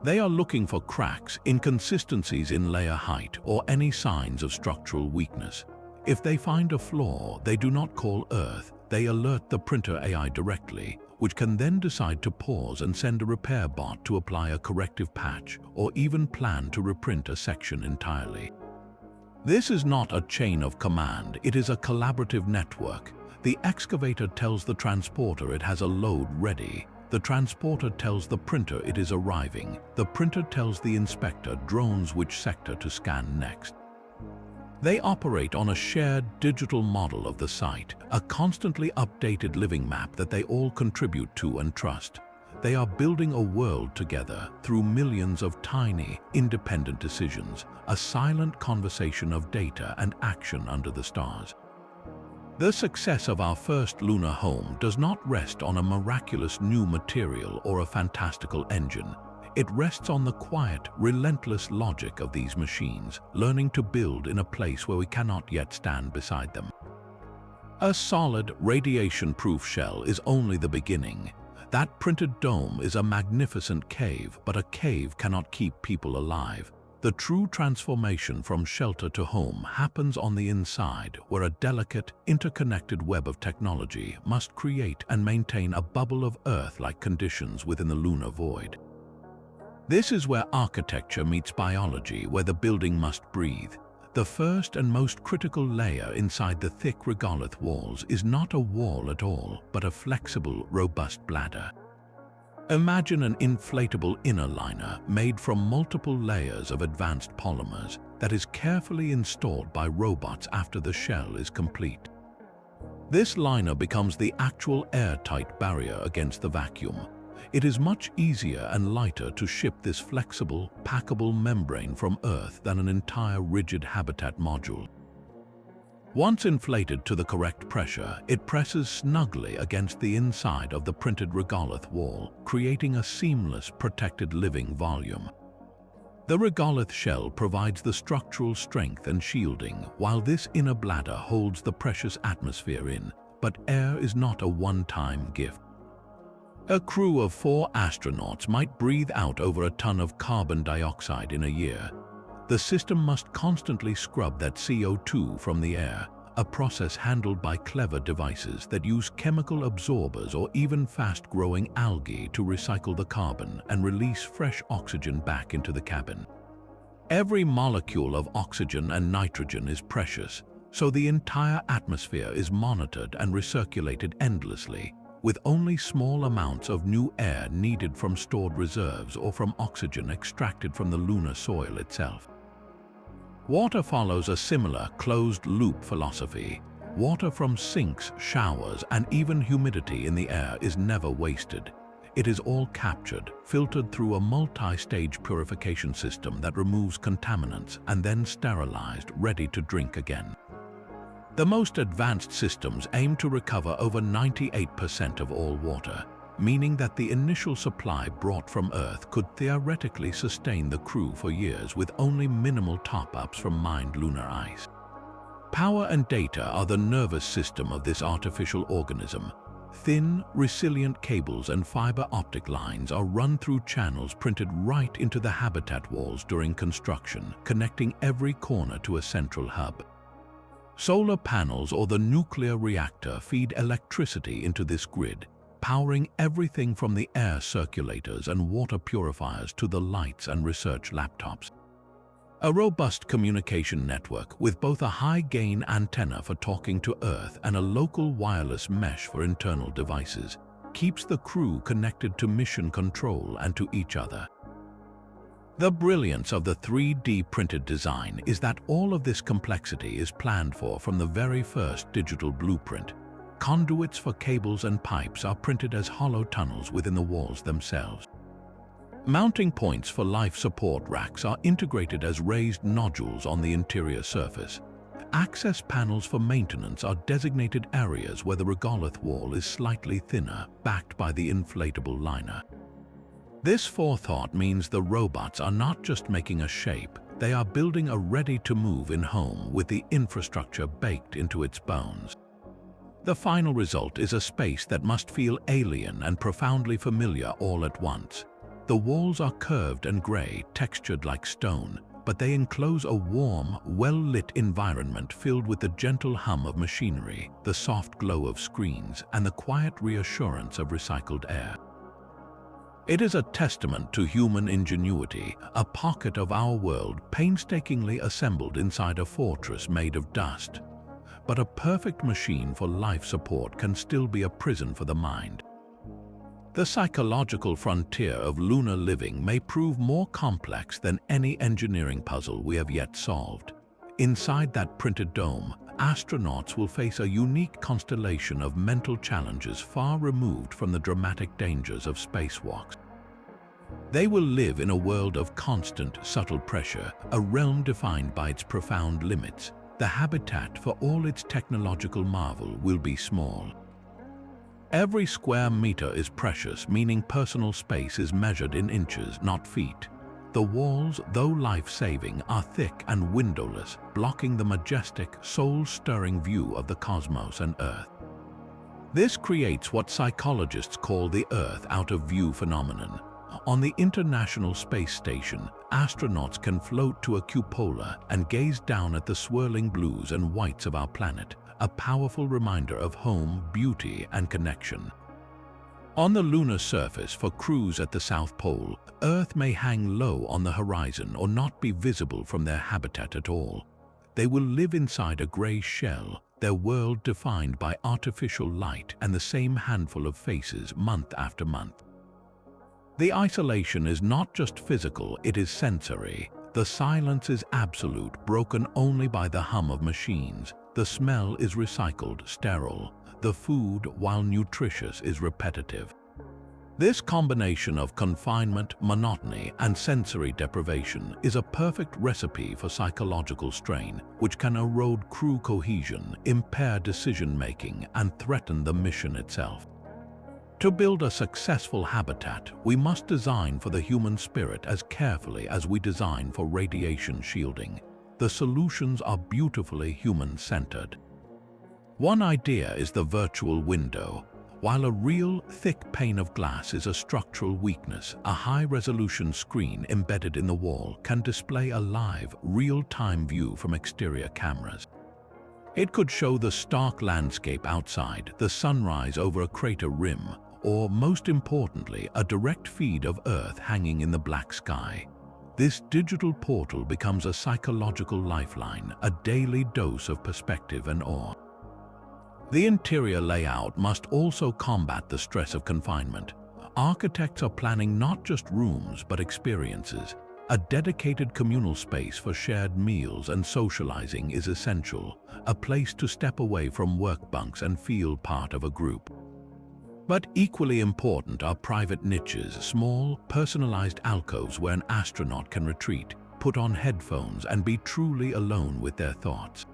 They are looking for cracks, inconsistencies in layer height, or any signs of structural weakness. If they find a flaw, they do not call Earth, they alert the printer AI directly, which can then decide to pause and send a repair bot to apply a corrective patch, or even plan to reprint a section entirely. This is not a chain of command, it is a collaborative network. The excavator tells the transporter it has a load ready. The transporter tells the printer it is arriving. The printer tells the inspector drones which sector to scan next. They operate on a shared digital model of the site, a constantly updated living map that they all contribute to and trust. They are building a world together through millions of tiny, independent decisions, a silent conversation of data and action under the stars. The success of our first lunar home does not rest on a miraculous new material or a fantastical engine. It rests on the quiet, relentless logic of these machines, learning to build in a place where we cannot yet stand beside them. A solid, radiation-proof shell is only the beginning. That printed dome is a magnificent cave, but a cave cannot keep people alive. The true transformation from shelter to home happens on the inside, where a delicate, interconnected web of technology must create and maintain a bubble of Earth-like conditions within the lunar void. This is where architecture meets biology, where the building must breathe. The first and most critical layer inside the thick regolith walls is not a wall at all, but a flexible, robust bladder. Imagine an inflatable inner liner made from multiple layers of advanced polymers that is carefully installed by robots after the shell is complete. This liner becomes the actual airtight barrier against the vacuum. It is much easier and lighter to ship this flexible, packable membrane from Earth than an entire rigid habitat module. Once inflated to the correct pressure, it presses snugly against the inside of the printed regolith wall, creating a seamless, protected living volume. The regolith shell provides the structural strength and shielding, while this inner bladder holds the precious atmosphere in. But air is not a one-time gift. A crew of 4 astronauts might breathe out over a ton of carbon dioxide in a year. The system must constantly scrub that CO2 from the air, a process handled by clever devices that use chemical absorbers or even fast-growing algae to recycle the carbon and release fresh oxygen back into the cabin. Every molecule of oxygen and nitrogen is precious, so the entire atmosphere is monitored and recirculated endlessly, with only small amounts of new air needed from stored reserves or from oxygen extracted from the lunar soil itself. Water follows a similar closed-loop philosophy. Water from sinks, showers, and even humidity in the air is never wasted. It is all captured, filtered through a multi-stage purification system that removes contaminants and then sterilized, ready to drink again. The most advanced systems aim to recover over 98% of all water, meaning that the initial supply brought from Earth could theoretically sustain the crew for years with only minimal top-ups from mined lunar ice. Power and data are the nervous system of this artificial organism. Thin, resilient cables and fiber optic lines are run through channels printed right into the habitat walls during construction, connecting every corner to a central hub. Solar panels or the nuclear reactor feed electricity into this grid, powering everything from the air circulators and water purifiers to the lights and research laptops. A robust communication network with both a high-gain antenna for talking to Earth and a local wireless mesh for internal devices keeps the crew connected to mission control and to each other. The brilliance of the 3D printed design is that all of this complexity is planned for from the very first digital blueprint. Conduits for cables and pipes are printed as hollow tunnels within the walls themselves. Mounting points for life support racks are integrated as raised nodules on the interior surface. Access panels for maintenance are designated areas where the regolith wall is slightly thinner, backed by the inflatable liner. This forethought means the robots are not just making a shape, they are building a ready-to-move-in home with the infrastructure baked into its bones. The final result is a space that must feel alien and profoundly familiar all at once. The walls are curved and gray, textured like stone, but they enclose a warm, well-lit environment filled with the gentle hum of machinery, the soft glow of screens, and the quiet reassurance of recycled air. It is a testament to human ingenuity, a pocket of our world painstakingly assembled inside a fortress made of dust. But a perfect machine for life support can still be a prison for the mind. The psychological frontier of lunar living may prove more complex than any engineering puzzle we have yet solved. Inside that printed dome, astronauts will face a unique constellation of mental challenges far removed from the dramatic dangers of spacewalks. They will live in a world of constant, subtle pressure, a realm defined by its profound limits. The habitat for all its technological marvel will be small. Every square meter is precious, meaning personal space is measured in inches, not feet. The walls, though life-saving, are thick and windowless, blocking the majestic, soul-stirring view of the cosmos and Earth. This creates what psychologists call the Earth out-of-view phenomenon. On the International Space Station, astronauts can float to a cupola and gaze down at the swirling blues and whites of our planet, a powerful reminder of home, beauty, and connection. On the lunar surface, for crews at the South Pole, Earth may hang low on the horizon or not be visible from their habitat at all. They will live inside a gray shell, their world defined by artificial light and the same handful of faces month after month. The isolation is not just physical, it is sensory. The silence is absolute, broken only by the hum of machines. The smell is recycled, sterile. The food, while nutritious, is repetitive. This combination of confinement, monotony, and sensory deprivation is a perfect recipe for psychological strain, which can erode crew cohesion, impair decision-making, and threaten the mission itself. To build a successful habitat, we must design for the human spirit as carefully as we design for radiation shielding. The solutions are beautifully human-centered. One idea is the virtual window. While a real, thick pane of glass is a structural weakness, a high-resolution screen embedded in the wall can display a live, real-time view from exterior cameras. It could show the stark landscape outside, the sunrise over a crater rim, or, most importantly, a direct feed of Earth hanging in the black sky. This digital portal becomes a psychological lifeline, a daily dose of perspective and awe. The interior layout must also combat the stress of confinement. Architects are planning not just rooms but experiences. A dedicated communal space for shared meals and socializing is essential, a place to step away from work bunks and feel part of a group. But equally important are private niches, small, personalized alcoves where an astronaut can retreat, put on headphones, and be truly alone with their thoughts.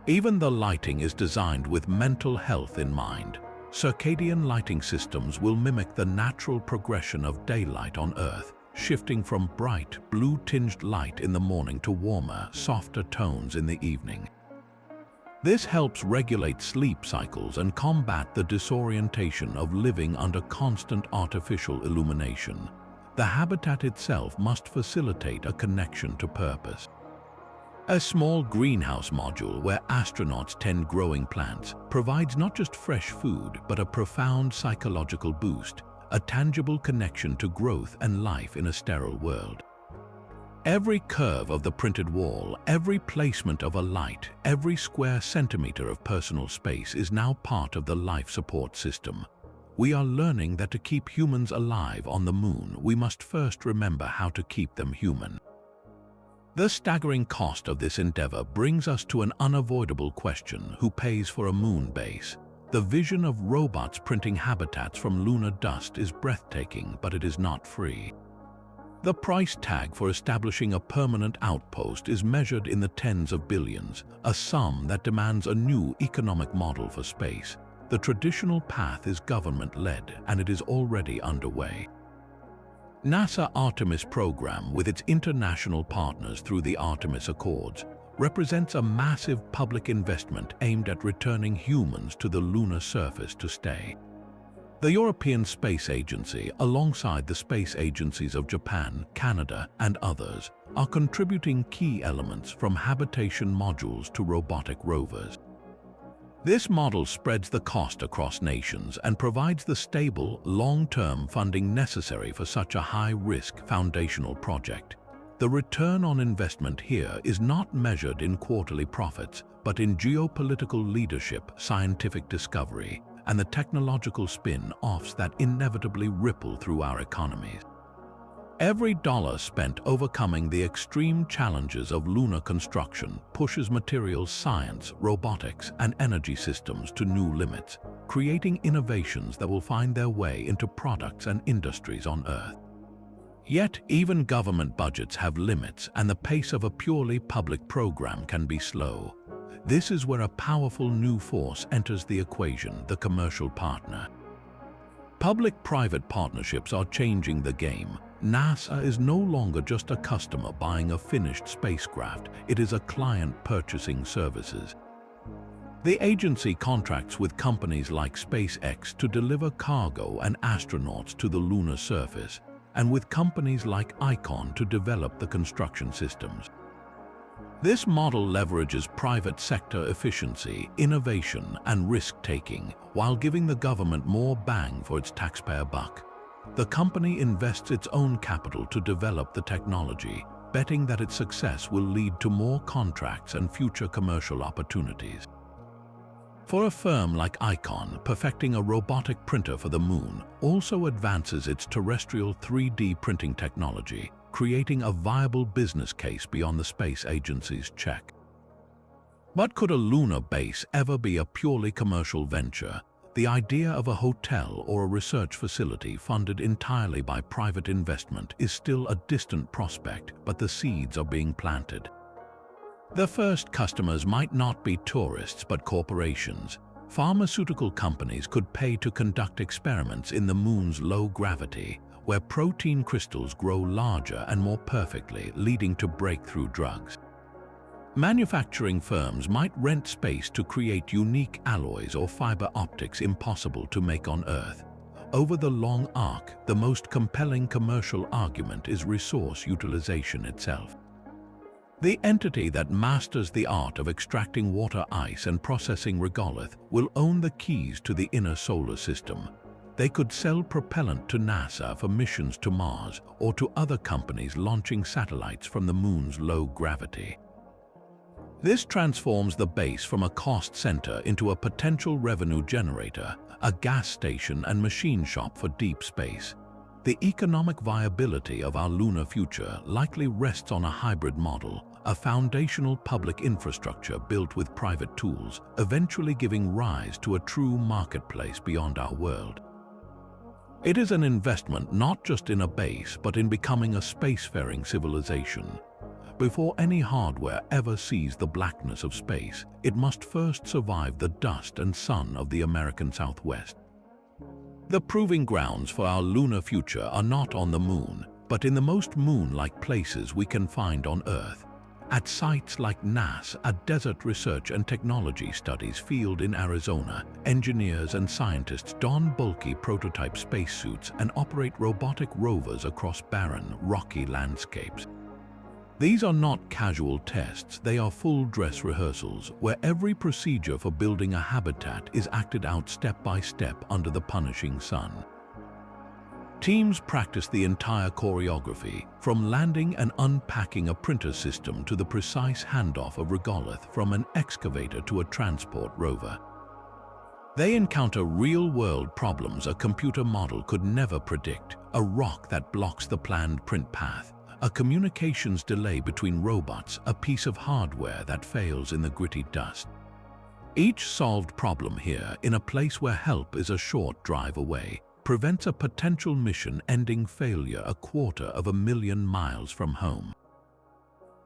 Even the lighting is designed with mental health in mind. Circadian lighting systems will mimic the natural progression of daylight on Earth, shifting from bright, blue-tinged light in the morning to warmer, softer tones in the evening. This helps regulate sleep cycles and combat the disorientation of living under constant artificial illumination. The habitat itself must facilitate a connection to purpose. A small greenhouse module where astronauts tend growing plants provides not just fresh food but a profound psychological boost, a tangible connection to growth and life in a sterile world. Every curve of the printed wall, every placement of a light, every square centimeter of personal space is now part of the life support system. We are learning that to keep humans alive on the moon, we must first remember how to keep them human. The staggering cost of this endeavor brings us to an unavoidable question: who pays for a moon base? The vision of robots printing habitats from lunar dust is breathtaking, but it is not free. The price tag for establishing a permanent outpost is measured in the tens of billions, a sum that demands a new economic model for space. The traditional path is government-led, and it is already underway. NASA Artemis program, with its international partners through the Artemis Accords, represents a massive public investment aimed at returning humans to the lunar surface to stay. The European Space Agency, alongside the space agencies of Japan, Canada, and others, are contributing key elements from habitation modules to robotic rovers. This model spreads the cost across nations and provides the stable, long-term funding necessary for such a high-risk foundational project. The return on investment here is not measured in quarterly profits, but in geopolitical leadership, scientific discovery, and the technological spin-offs that inevitably ripple through our economies. Every dollar spent overcoming the extreme challenges of lunar construction pushes materials science, robotics, and energy systems to new limits, creating innovations that will find their way into products and industries on Earth. Yet, even government budgets have limits, and the pace of a purely public program can be slow. This is where a powerful new force enters the equation: the commercial partner. Public-private partnerships are changing the game. NASA is no longer just a customer buying a finished spacecraft, it is a client purchasing services. The agency contracts with companies like SpaceX to deliver cargo and astronauts to the lunar surface, and with companies like ICON to develop the construction systems. This model leverages private sector efficiency, innovation, and risk-taking, while giving the government more bang for its taxpayer buck. The company invests its own capital to develop the technology, betting that its success will lead to more contracts and future commercial opportunities. For a firm like ICON, perfecting a robotic printer for the moon also advances its terrestrial 3D printing technology, creating a viable business case beyond the space agency's check. But could a lunar base ever be a purely commercial venture? The idea of a hotel or a research facility funded entirely by private investment is still a distant prospect, but the seeds are being planted. The first customers might not be tourists but corporations. Pharmaceutical companies could pay to conduct experiments in the moon's low gravity, where protein crystals grow larger and more perfectly, leading to breakthrough drugs. Manufacturing firms might rent space to create unique alloys or fiber optics impossible to make on Earth. Over the long arc, the most compelling commercial argument is resource utilization itself. The entity that masters the art of extracting water ice and processing regolith will own the keys to the inner solar system. They could sell propellant to NASA for missions to Mars or to other companies launching satellites from the moon's low gravity. This transforms the base from a cost center into a potential revenue generator, a gas station and machine shop for deep space. The economic viability of our lunar future likely rests on a hybrid model, a foundational public infrastructure built with private tools, eventually giving rise to a true marketplace beyond our world. It is an investment not just in a base, but in becoming a spacefaring civilization. Before any hardware ever sees the blackness of space, it must first survive the dust and sun of the American Southwest. The proving grounds for our lunar future are not on the moon, but in the most moon-like places we can find on Earth. At sites like NASA, a desert research and technology studies field in Arizona, engineers and scientists don bulky prototype spacesuits and operate robotic rovers across barren, rocky landscapes. These are not casual tests, they are full-dress rehearsals where every procedure for building a habitat is acted out step by step under the punishing sun. Teams practice the entire choreography, from landing and unpacking a printer system to the precise handoff of regolith from an excavator to a transport rover. They encounter real-world problems a computer model could never predict: a rock that blocks the planned print path, a communications delay between robots, a piece of hardware that fails in the gritty dust. Each solved problem here, in a place where help is a short drive away, prevents a potential mission-ending failure 250,000 miles from home.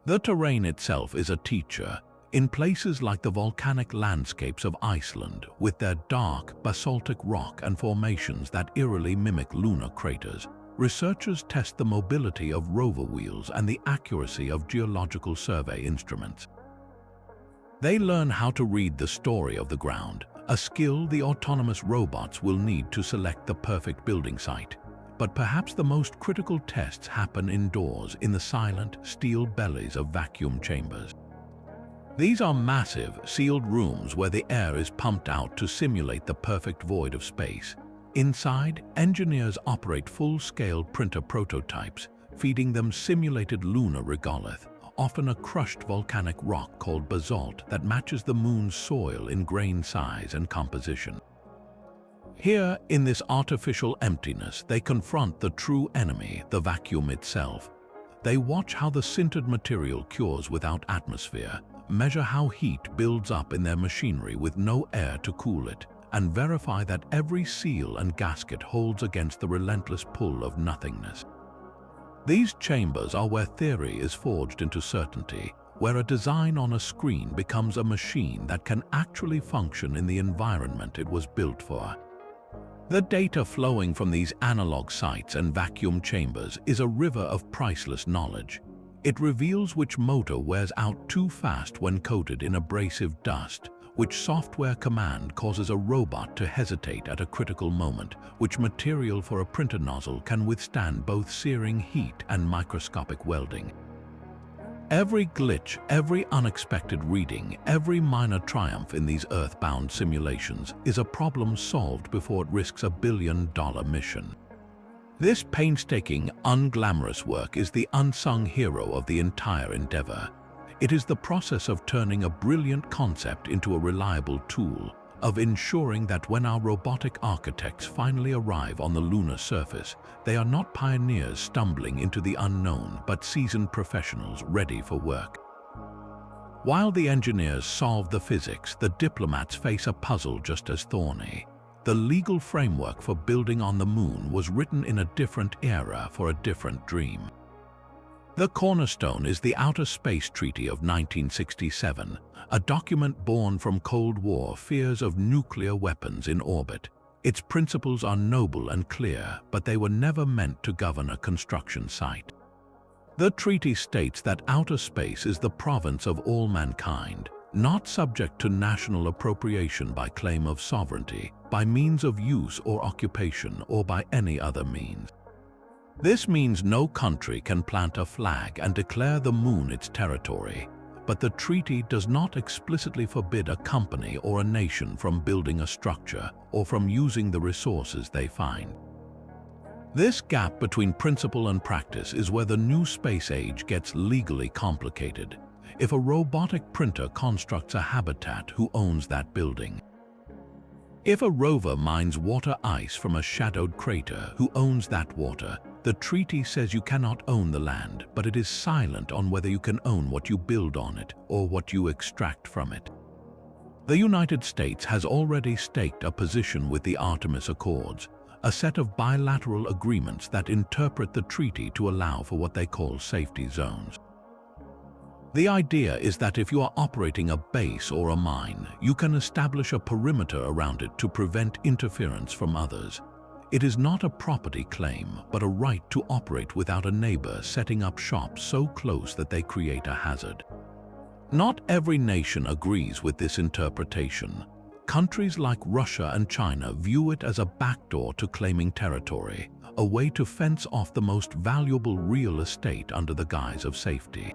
The terrain itself is a teacher. In places like the volcanic landscapes of Iceland, with their dark, basaltic rock and formations that eerily mimic lunar craters, researchers test the mobility of rover wheels and the accuracy of geological survey instruments. They learn how to read the story of the ground, a skill the autonomous robots will need to select the perfect building site. But perhaps the most critical tests happen indoors in the silent, steel bellies of vacuum chambers. These are massive, sealed rooms where the air is pumped out to simulate the perfect void of space. Inside, engineers operate full-scale printer prototypes, feeding them simulated lunar regolith, often a crushed volcanic rock called basalt that matches the moon's soil in grain size and composition. Here, in this artificial emptiness, they confront the true enemy, the vacuum itself. They watch how the sintered material cures without atmosphere, measure how heat builds up in their machinery with no air to cool it, and verify that every seal and gasket holds against the relentless pull of nothingness. These chambers are where theory is forged into certainty, where a design on a screen becomes a machine that can actually function in the environment it was built for. The data flowing from these analog sites and vacuum chambers is a river of priceless knowledge. It reveals which motor wears out too fast when coated in abrasive dust, which software command causes a robot to hesitate at a critical moment, which material for a printer nozzle can withstand both searing heat and microscopic welding. Every glitch, every unexpected reading, every minor triumph in these earthbound simulations is a problem solved before it risks a billion-dollar mission. This painstaking, unglamorous work is the unsung hero of the entire endeavor. It is the process of turning a brilliant concept into a reliable tool, of ensuring that when our robotic architects finally arrive on the lunar surface, they are not pioneers stumbling into the unknown, but seasoned professionals ready for work. While the engineers solve the physics, the diplomats face a puzzle just as thorny. The legal framework for building on the moon was written in a different era for a different dream. The cornerstone is the Outer Space Treaty of 1967, a document born from Cold War fears of nuclear weapons in orbit. Its principles are noble and clear, but they were never meant to govern a construction site. The treaty states that outer space is the province of all mankind, not subject to national appropriation by claim of sovereignty, by means of use or occupation, or by any other means. This means no country can plant a flag and declare the moon its territory, but the treaty does not explicitly forbid a company or a nation from building a structure or from using the resources they find. This gap between principle and practice is where the new space age gets legally complicated. If a robotic printer constructs a habitat, who owns that building? If a rover mines water ice from a shadowed crater, who owns that water? The treaty says you cannot own the land, but it is silent on whether you can own what you build on it or what you extract from it. The United States has already staked a position with the Artemis Accords, a set of bilateral agreements that interpret the treaty to allow for what they call safety zones. The idea is that if you are operating a base or a mine, you can establish a perimeter around it to prevent interference from others. It is not a property claim, but a right to operate without a neighbor setting up shop so close that they create a hazard. Not every nation agrees with this interpretation. Countries like Russia and China view it as a backdoor to claiming territory, a way to fence off the most valuable real estate under the guise of safety.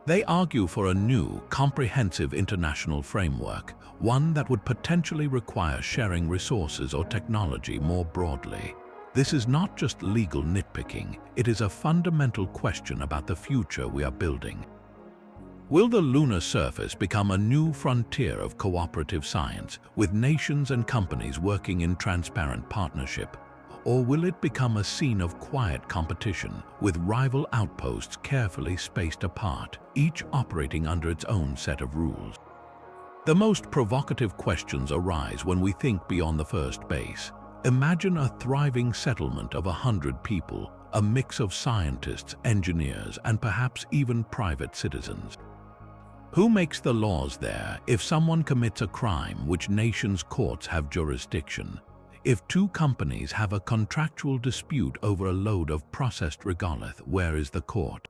They argue for a new, comprehensive international framework, one that would potentially require sharing resources or technology more broadly. This is not just legal nitpicking, it is a fundamental question about the future we are building. Will the lunar surface become a new frontier of cooperative science, with nations and companies working in transparent partnership? Or will it become a scene of quiet competition, with rival outposts carefully spaced apart, each operating under its own set of rules? The most provocative questions arise when we think beyond the first base. Imagine a thriving settlement of 100 people, a mix of scientists, engineers, and perhaps even private citizens. Who makes the laws there if someone commits a crime which nations' courts have jurisdiction? If two companies have a contractual dispute over a load of processed regolith, where is the court?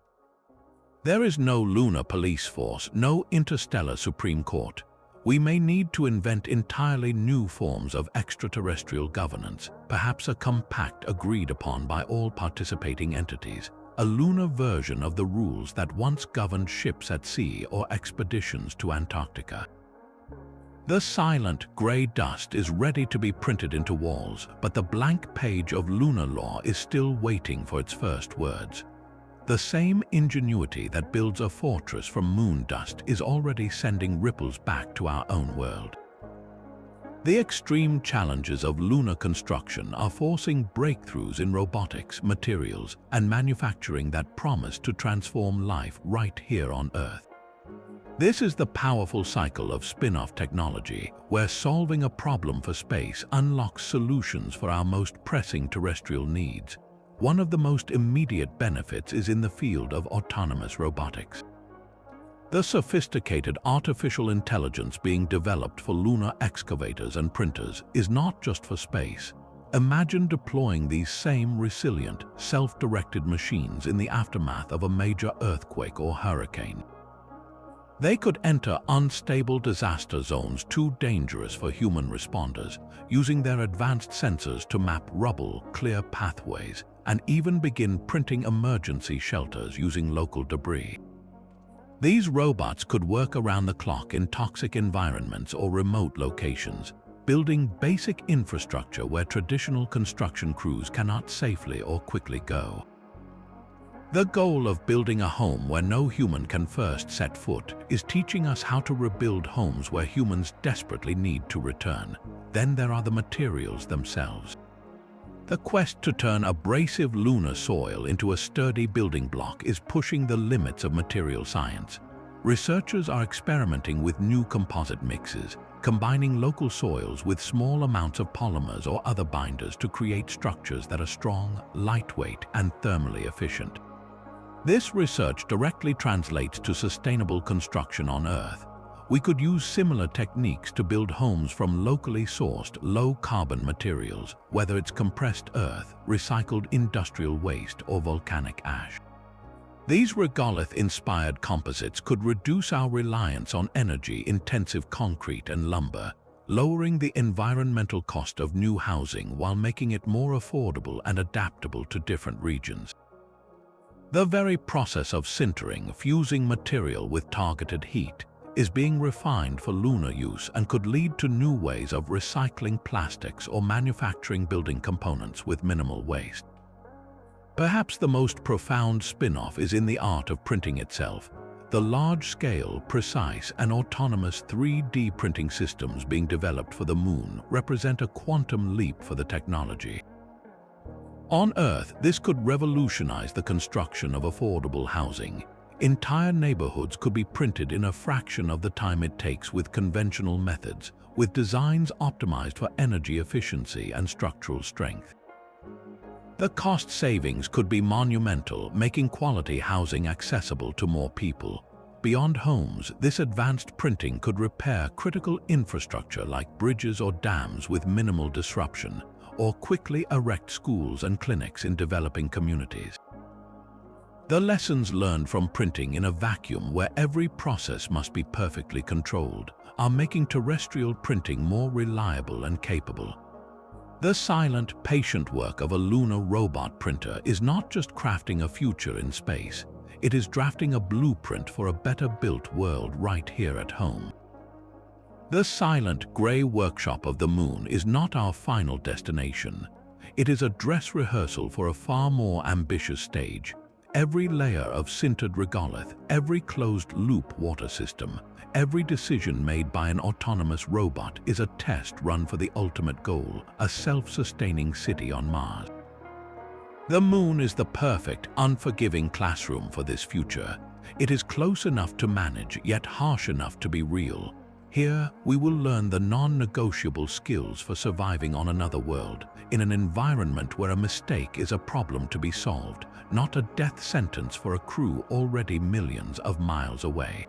There is no lunar police force, no interstellar Supreme Court. We may need to invent entirely new forms of extraterrestrial governance, perhaps a compact agreed upon by all participating entities, a lunar version of the rules that once governed ships at sea or expeditions to Antarctica. The silent, gray dust is ready to be printed into walls, but the blank page of lunar law is still waiting for its first words. The same ingenuity that builds a fortress from moon dust is already sending ripples back to our own world. The extreme challenges of lunar construction are forcing breakthroughs in robotics, materials, and manufacturing that promise to transform life right here on Earth. This is the powerful cycle of spin-off technology, where solving a problem for space unlocks solutions for our most pressing terrestrial needs. One of the most immediate benefits is in the field of autonomous robotics. The sophisticated artificial intelligence being developed for lunar excavators and printers is not just for space. Imagine deploying these same resilient, self-directed machines in the aftermath of a major earthquake or hurricane. They could enter unstable disaster zones too dangerous for human responders, using their advanced sensors to map rubble, clear pathways, and even begin printing emergency shelters using local debris. These robots could work around the clock in toxic environments or remote locations, building basic infrastructure where traditional construction crews cannot safely or quickly go. The goal of building a home where no human can first set foot is teaching us how to rebuild homes where humans desperately need to return. Then there are the materials themselves. The quest to turn abrasive lunar soil into a sturdy building block is pushing the limits of material science. Researchers are experimenting with new composite mixes, combining local soils with small amounts of polymers or other binders to create structures that are strong, lightweight, and thermally efficient. This research directly translates to sustainable construction on Earth. We could use similar techniques to build homes from locally sourced, low-carbon materials, whether it's compressed earth, recycled industrial waste, or volcanic ash. These regolith-inspired composites could reduce our reliance on energy-intensive concrete and lumber, lowering the environmental cost of new housing while making it more affordable and adaptable to different regions. The very process of sintering, fusing material with targeted heat, is being refined for lunar use and could lead to new ways of recycling plastics or manufacturing building components with minimal waste. Perhaps the most profound spin-off is in the art of printing itself. The large-scale, precise, and autonomous 3D printing systems being developed for the Moon represent a quantum leap for the technology. On Earth, this could revolutionize the construction of affordable housing. Entire neighborhoods could be printed in a fraction of the time it takes with conventional methods, with designs optimized for energy efficiency and structural strength. The cost savings could be monumental, making quality housing accessible to more people. Beyond homes, this advanced printing could repair critical infrastructure like bridges or dams with minimal disruption, or quickly erect schools and clinics in developing communities. The lessons learned from printing in a vacuum where every process must be perfectly controlled are making terrestrial printing more reliable and capable. The silent, patient work of a lunar robot printer is not just crafting a future in space, it is drafting a blueprint for a better-built world right here at home. The silent, gray workshop of the Moon is not our final destination. It is a dress rehearsal for a far more ambitious stage. Every layer of sintered regolith, every closed-loop water system, every decision made by an autonomous robot is a test run for the ultimate goal, a self-sustaining city on Mars. The Moon is the perfect, unforgiving classroom for this future. It is close enough to manage, yet harsh enough to be real. Here, we will learn the non-negotiable skills for surviving on another world, in an environment where a mistake is a problem to be solved, not a death sentence for a crew already millions of miles away.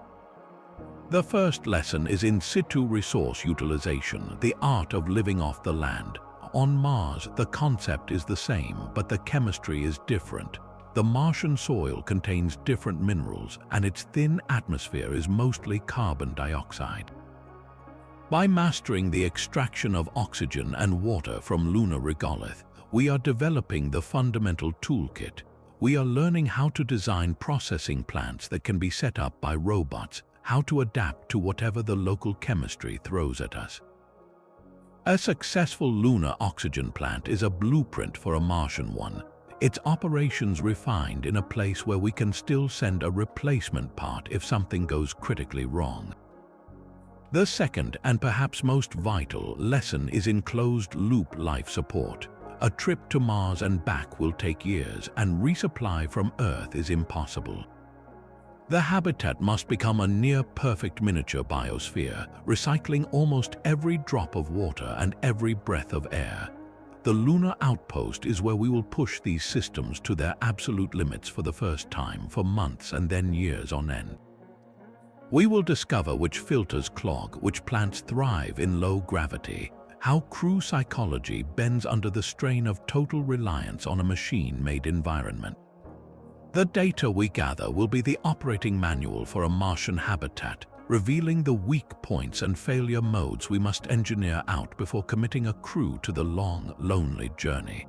The first lesson is in situ resource utilization, the art of living off the land. On Mars, the concept is the same, but the chemistry is different. The Martian soil contains different minerals, and its thin atmosphere is mostly carbon dioxide. By mastering the extraction of oxygen and water from lunar regolith, we are developing the fundamental toolkit. We are learning how to design processing plants that can be set up by robots, how to adapt to whatever the local chemistry throws at us. A successful lunar oxygen plant is a blueprint for a Martian one. Its operations refined in a place where we can still send a replacement part if something goes critically wrong. The second and perhaps most vital lesson is in closed-loop life support. A trip to Mars and back will take years, and resupply from Earth is impossible. The habitat must become a near-perfect miniature biosphere, recycling almost every drop of water and every breath of air. The lunar outpost is where we will push these systems to their absolute limits for the first time for months and then years on end. We will discover which filters clog, which plants thrive in low gravity, how crew psychology bends under the strain of total reliance on a machine-made environment. The data we gather will be the operating manual for a Martian habitat, revealing the weak points and failure modes we must engineer out before committing a crew to the long, lonely journey.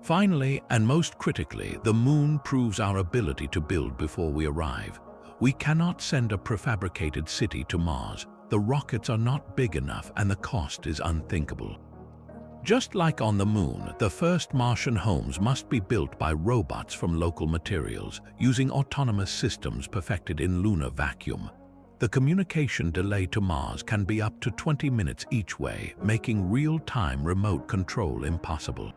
Finally, and most critically, the Moon proves our ability to build before we arrive. We cannot send a prefabricated city to Mars. the rockets are not big enough and the cost is unthinkable. Just like on the moon, the first Martian homes must be built by robots from local materials, using autonomous systems perfected in lunar vacuum. The communication delay to Mars can be up to 20 minutes each way, making real-time remote control impossible.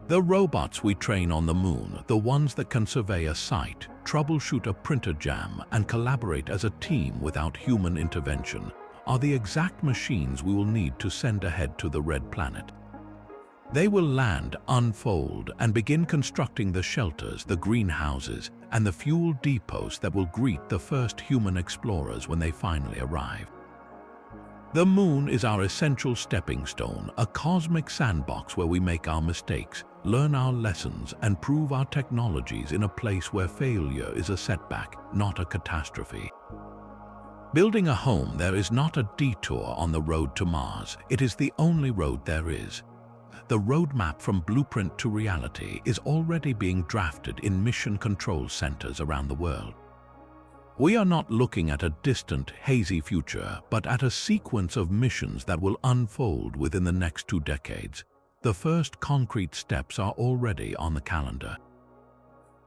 The robots we train on the moon, the ones that can survey a site, troubleshoot a printer jam, and collaborate as a team without human intervention, are the exact machines we will need to send ahead to the Red Planet. They will land, unfold, and begin constructing the shelters, the greenhouses, and the fuel depots that will greet the first human explorers when they finally arrive. The moon is our essential stepping stone, a cosmic sandbox where we make our mistakes, learn our lessons, and prove our technologies in a place where failure is a setback, not a catastrophe. Building a home there is not a detour on the road to Mars. It is the only road there is. The roadmap from blueprint to reality is already being drafted in mission control centers around the world. We are not looking at a distant, hazy future, but at a sequence of missions that will unfold within the next 2 decades. The first concrete steps are already on the calendar.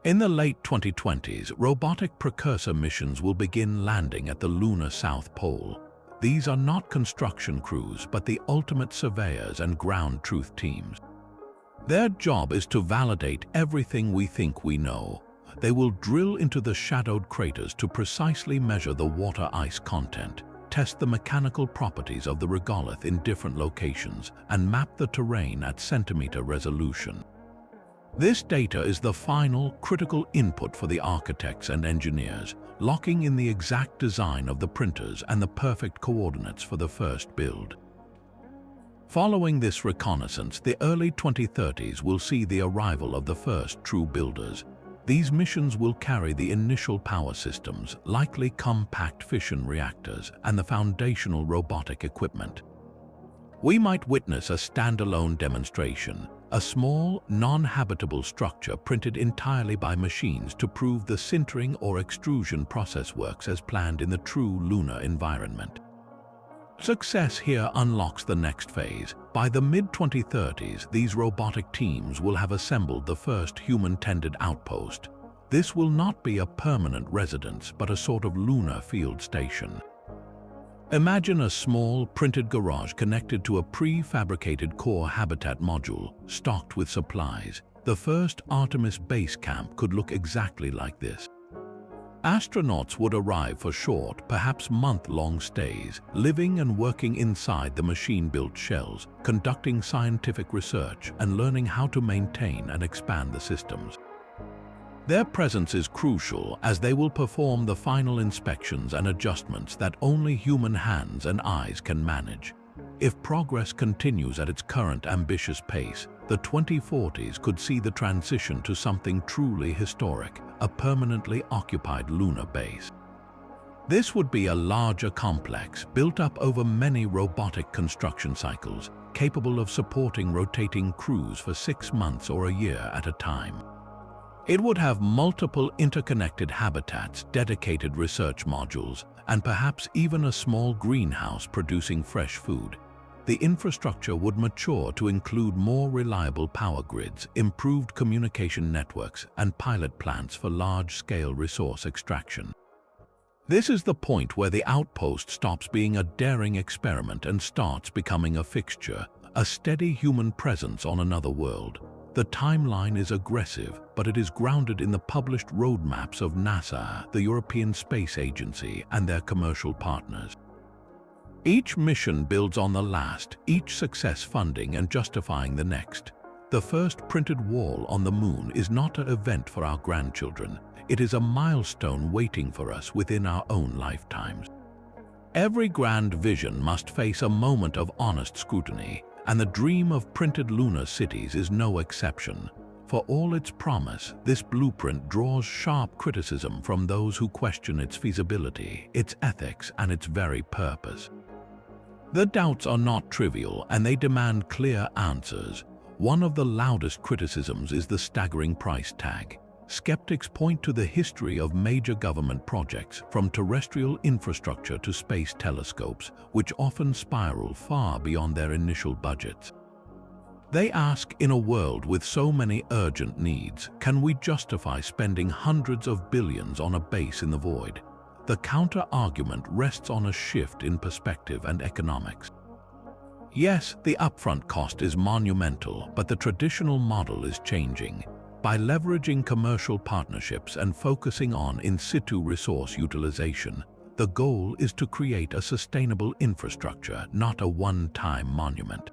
In the late 2020s, robotic precursor missions will begin landing at the lunar South Pole. These are not construction crews, but the ultimate surveyors and ground truth teams. Their job is to validate everything we think we know. They will drill into the shadowed craters to precisely measure the water ice content, test the mechanical properties of the regolith in different locations, and map the terrain at centimeter resolution. This data is the final, critical input for the architects and engineers, locking in the exact design of the printers and the perfect coordinates for the first build. Following this reconnaissance, the early 2030s will see the arrival of the first true builders. These missions will carry the initial power systems, likely compact fission reactors, and the foundational robotic equipment. We might witness a standalone demonstration, a small, non-habitable structure printed entirely by machines to prove the sintering or extrusion process works as planned in the true lunar environment. Success here unlocks the next phase. By the mid-2030s, these robotic teams will have assembled the first human-tended outpost. This will not be a permanent residence, but a sort of lunar field station. Imagine a small, printed garage connected to a prefabricated core habitat module, stocked with supplies. The first Artemis base camp could look exactly like this. Astronauts would arrive for short, perhaps month-long stays, living and working inside the machine-built shells, conducting scientific research and learning how to maintain and expand the systems. Their presence is crucial as they will perform the final inspections and adjustments that only human hands and eyes can manage. If progress continues at its current ambitious pace, the 2040s could see the transition to something truly historic, a permanently occupied lunar base. This would be a larger complex built up over many robotic construction cycles, capable of supporting rotating crews for 6 months or a year at a time. It would have multiple interconnected habitats, dedicated research modules, and perhaps even a small greenhouse producing fresh food. The infrastructure would mature to include more reliable power grids, improved communication networks, and pilot plants for large-scale resource extraction. This is the point where the outpost stops being a daring experiment and starts becoming a fixture, a steady human presence on another world. The timeline is aggressive, but it is grounded in the published roadmaps of NASA, the European Space Agency, and their commercial partners. Each mission builds on the last, each success funding and justifying the next. The first printed wall on the moon is not an event for our grandchildren. It is a milestone waiting for us within our own lifetimes. Every grand vision must face a moment of honest scrutiny, and the dream of printed lunar cities is no exception. For all its promise, this blueprint draws sharp criticism from those who question its feasibility, its ethics, and its very purpose. The doubts are not trivial, and they demand clear answers. One of the loudest criticisms is the staggering price tag. skeptics point to the history of major government projects, from terrestrial infrastructure to space telescopes, which often spiral far beyond their initial budgets. They ask, in a world with so many urgent needs, can we justify spending hundreds of billions on a base in the void? The counter-argument rests on a shift in perspective and economics. Yes, the upfront cost is monumental, but the traditional model is changing. By leveraging commercial partnerships and focusing on in-situ resource utilization, the goal is to create a sustainable infrastructure, not a one-time monument.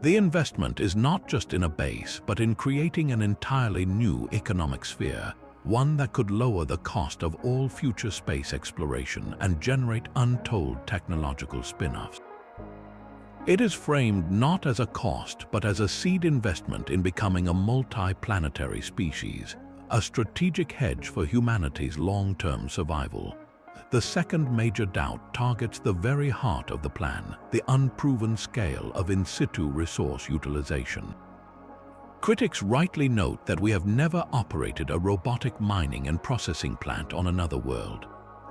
The investment is not just in a base, but in creating an entirely new economic sphere, one that could lower the cost of all future space exploration and generate untold technological spin-offs. It is framed not as a cost, but as a seed investment in becoming a multi-planetary species, a strategic hedge for humanity's long-term survival. The second major doubt targets the very heart of the plan, the unproven scale of in-situ resource utilization. Critics rightly note that we have never operated a robotic mining and processing plant on another world.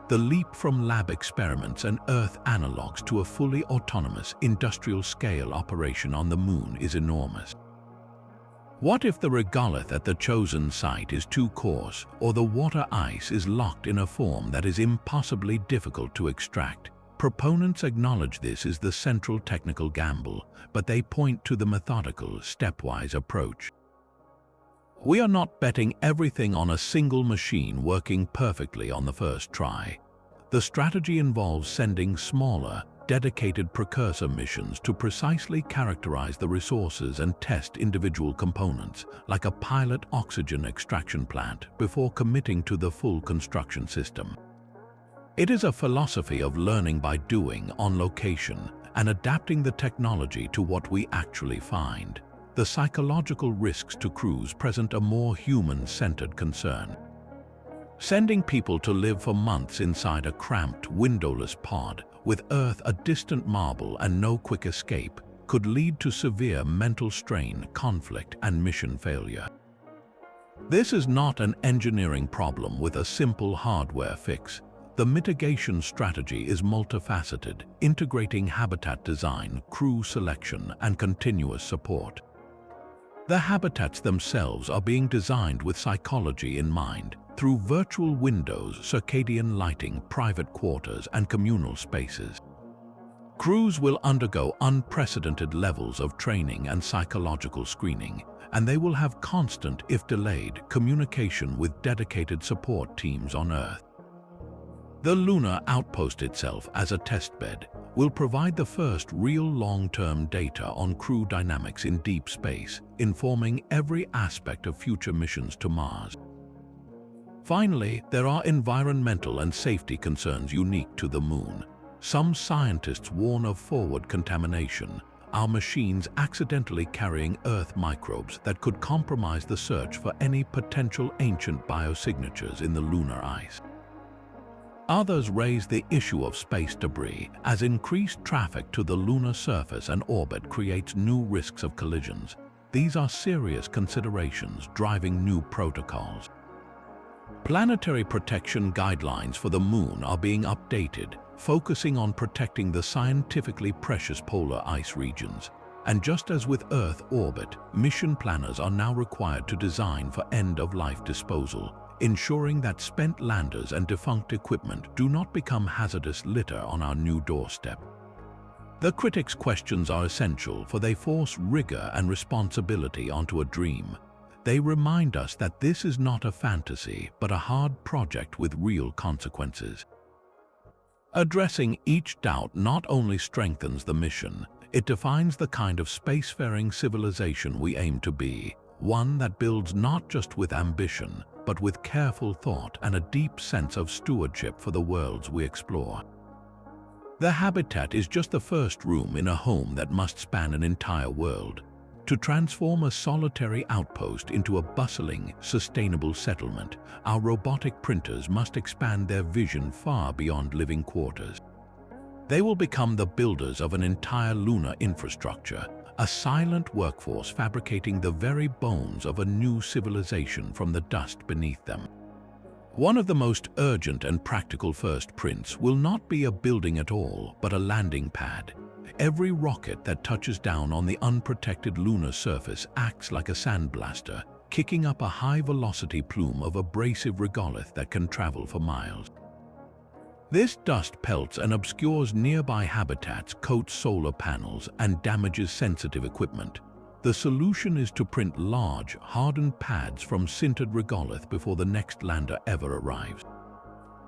The leap from lab experiments and Earth analogs to a fully autonomous, industrial-scale operation on the Moon is enormous. What if the regolith at the chosen site is too coarse, or the water ice is locked in a form that is impossibly difficult to extract? Proponents acknowledge this is the central technical gamble, but they point to the methodical, stepwise approach. We are not betting everything on a single machine working perfectly on the first try. The strategy involves sending smaller, dedicated precursor missions to precisely characterize the resources and test individual components, like a pilot oxygen extraction plant, before committing to the full construction system. It is a philosophy of learning by doing on location and adapting the technology to what we actually find. The psychological risks to crews present a more human-centered concern. Sending people to live for months inside a cramped, windowless pod, with Earth a distant marble and no quick escape, could lead to severe mental strain, conflict, and mission failure. This is not an engineering problem with a simple hardware fix. The mitigation strategy is multifaceted, integrating habitat design, crew selection, and continuous support. The habitats themselves are being designed with psychology in mind, through virtual windows, circadian lighting, private quarters, and communal spaces. Crews will undergo unprecedented levels of training and psychological screening, and they will have constant, if delayed, communication with dedicated support teams on Earth. The lunar outpost itself, as a testbed, will provide the first real long-term data on crew dynamics in deep space, informing every aspect of future missions to Mars. Finally, there are environmental and safety concerns unique to the Moon. Some scientists warn of forward contamination, our machines accidentally carrying Earth microbes that could compromise the search for any potential ancient biosignatures in the lunar ice. Others raise the issue of space debris, as increased traffic to the lunar surface and orbit creates new risks of collisions. These are serious considerations driving new protocols. Planetary protection guidelines for the Moon are being updated, focusing on protecting the scientifically precious polar ice regions. And just as with Earth orbit, mission planners are now required to design for end-of-life disposal, ensuring that spent landers and defunct equipment do not become hazardous litter on our new doorstep. The critics' questions are essential, for they force rigor and responsibility onto a dream. They remind us that this is not a fantasy, but a hard project with real consequences. Addressing each doubt not only strengthens the mission, it defines the kind of spacefaring civilization we aim to be, one that builds not just with ambition, but with careful thought and a deep sense of stewardship for the worlds we explore. The habitat is just the first room in a home that must span an entire world. To transform a solitary outpost into a bustling, sustainable settlement, our robotic printers must expand their vision far beyond living quarters. They will become the builders of an entire lunar infrastructure, a silent workforce fabricating the very bones of a new civilization from the dust beneath them. One of the most urgent and practical first prints will not be a building at all, but a landing pad. Every rocket that touches down on the unprotected lunar surface acts like a sandblaster, kicking up a high-velocity plume of abrasive regolith that can travel for miles. This dust pelts and obscures nearby habitats, coats solar panels, and damages sensitive equipment. The solution is to print large, hardened pads from sintered regolith before the next lander ever arrives.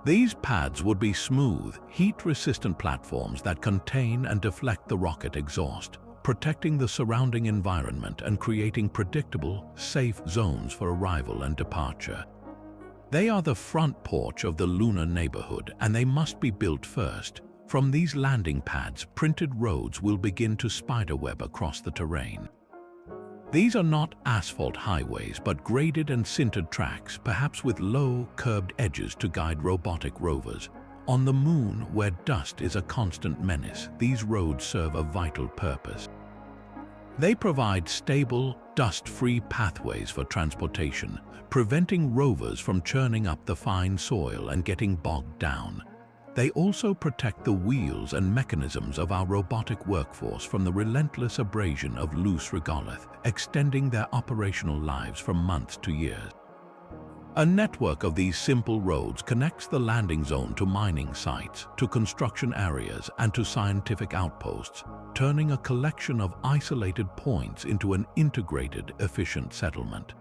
These pads would be smooth, heat-resistant platforms that contain and deflect the rocket exhaust, protecting the surrounding environment and creating predictable, safe zones for arrival and departure. They are the front porch of the lunar neighborhood, and they must be built first. From these landing pads, printed roads will begin to spiderweb across the terrain. These are not asphalt highways, but graded and sintered tracks, perhaps with low, curved edges to guide robotic rovers. On the moon, where dust is a constant menace, these roads serve a vital purpose. They provide stable, dust-free pathways for transportation, preventing rovers from churning up the fine soil and getting bogged down. They also protect the wheels and mechanisms of our robotic workforce from the relentless abrasion of loose regolith, extending their operational lives from months to years. A network of these simple roads connects the landing zone to mining sites, to construction areas, and to scientific outposts, turning a collection of isolated points into an integrated, efficient settlement.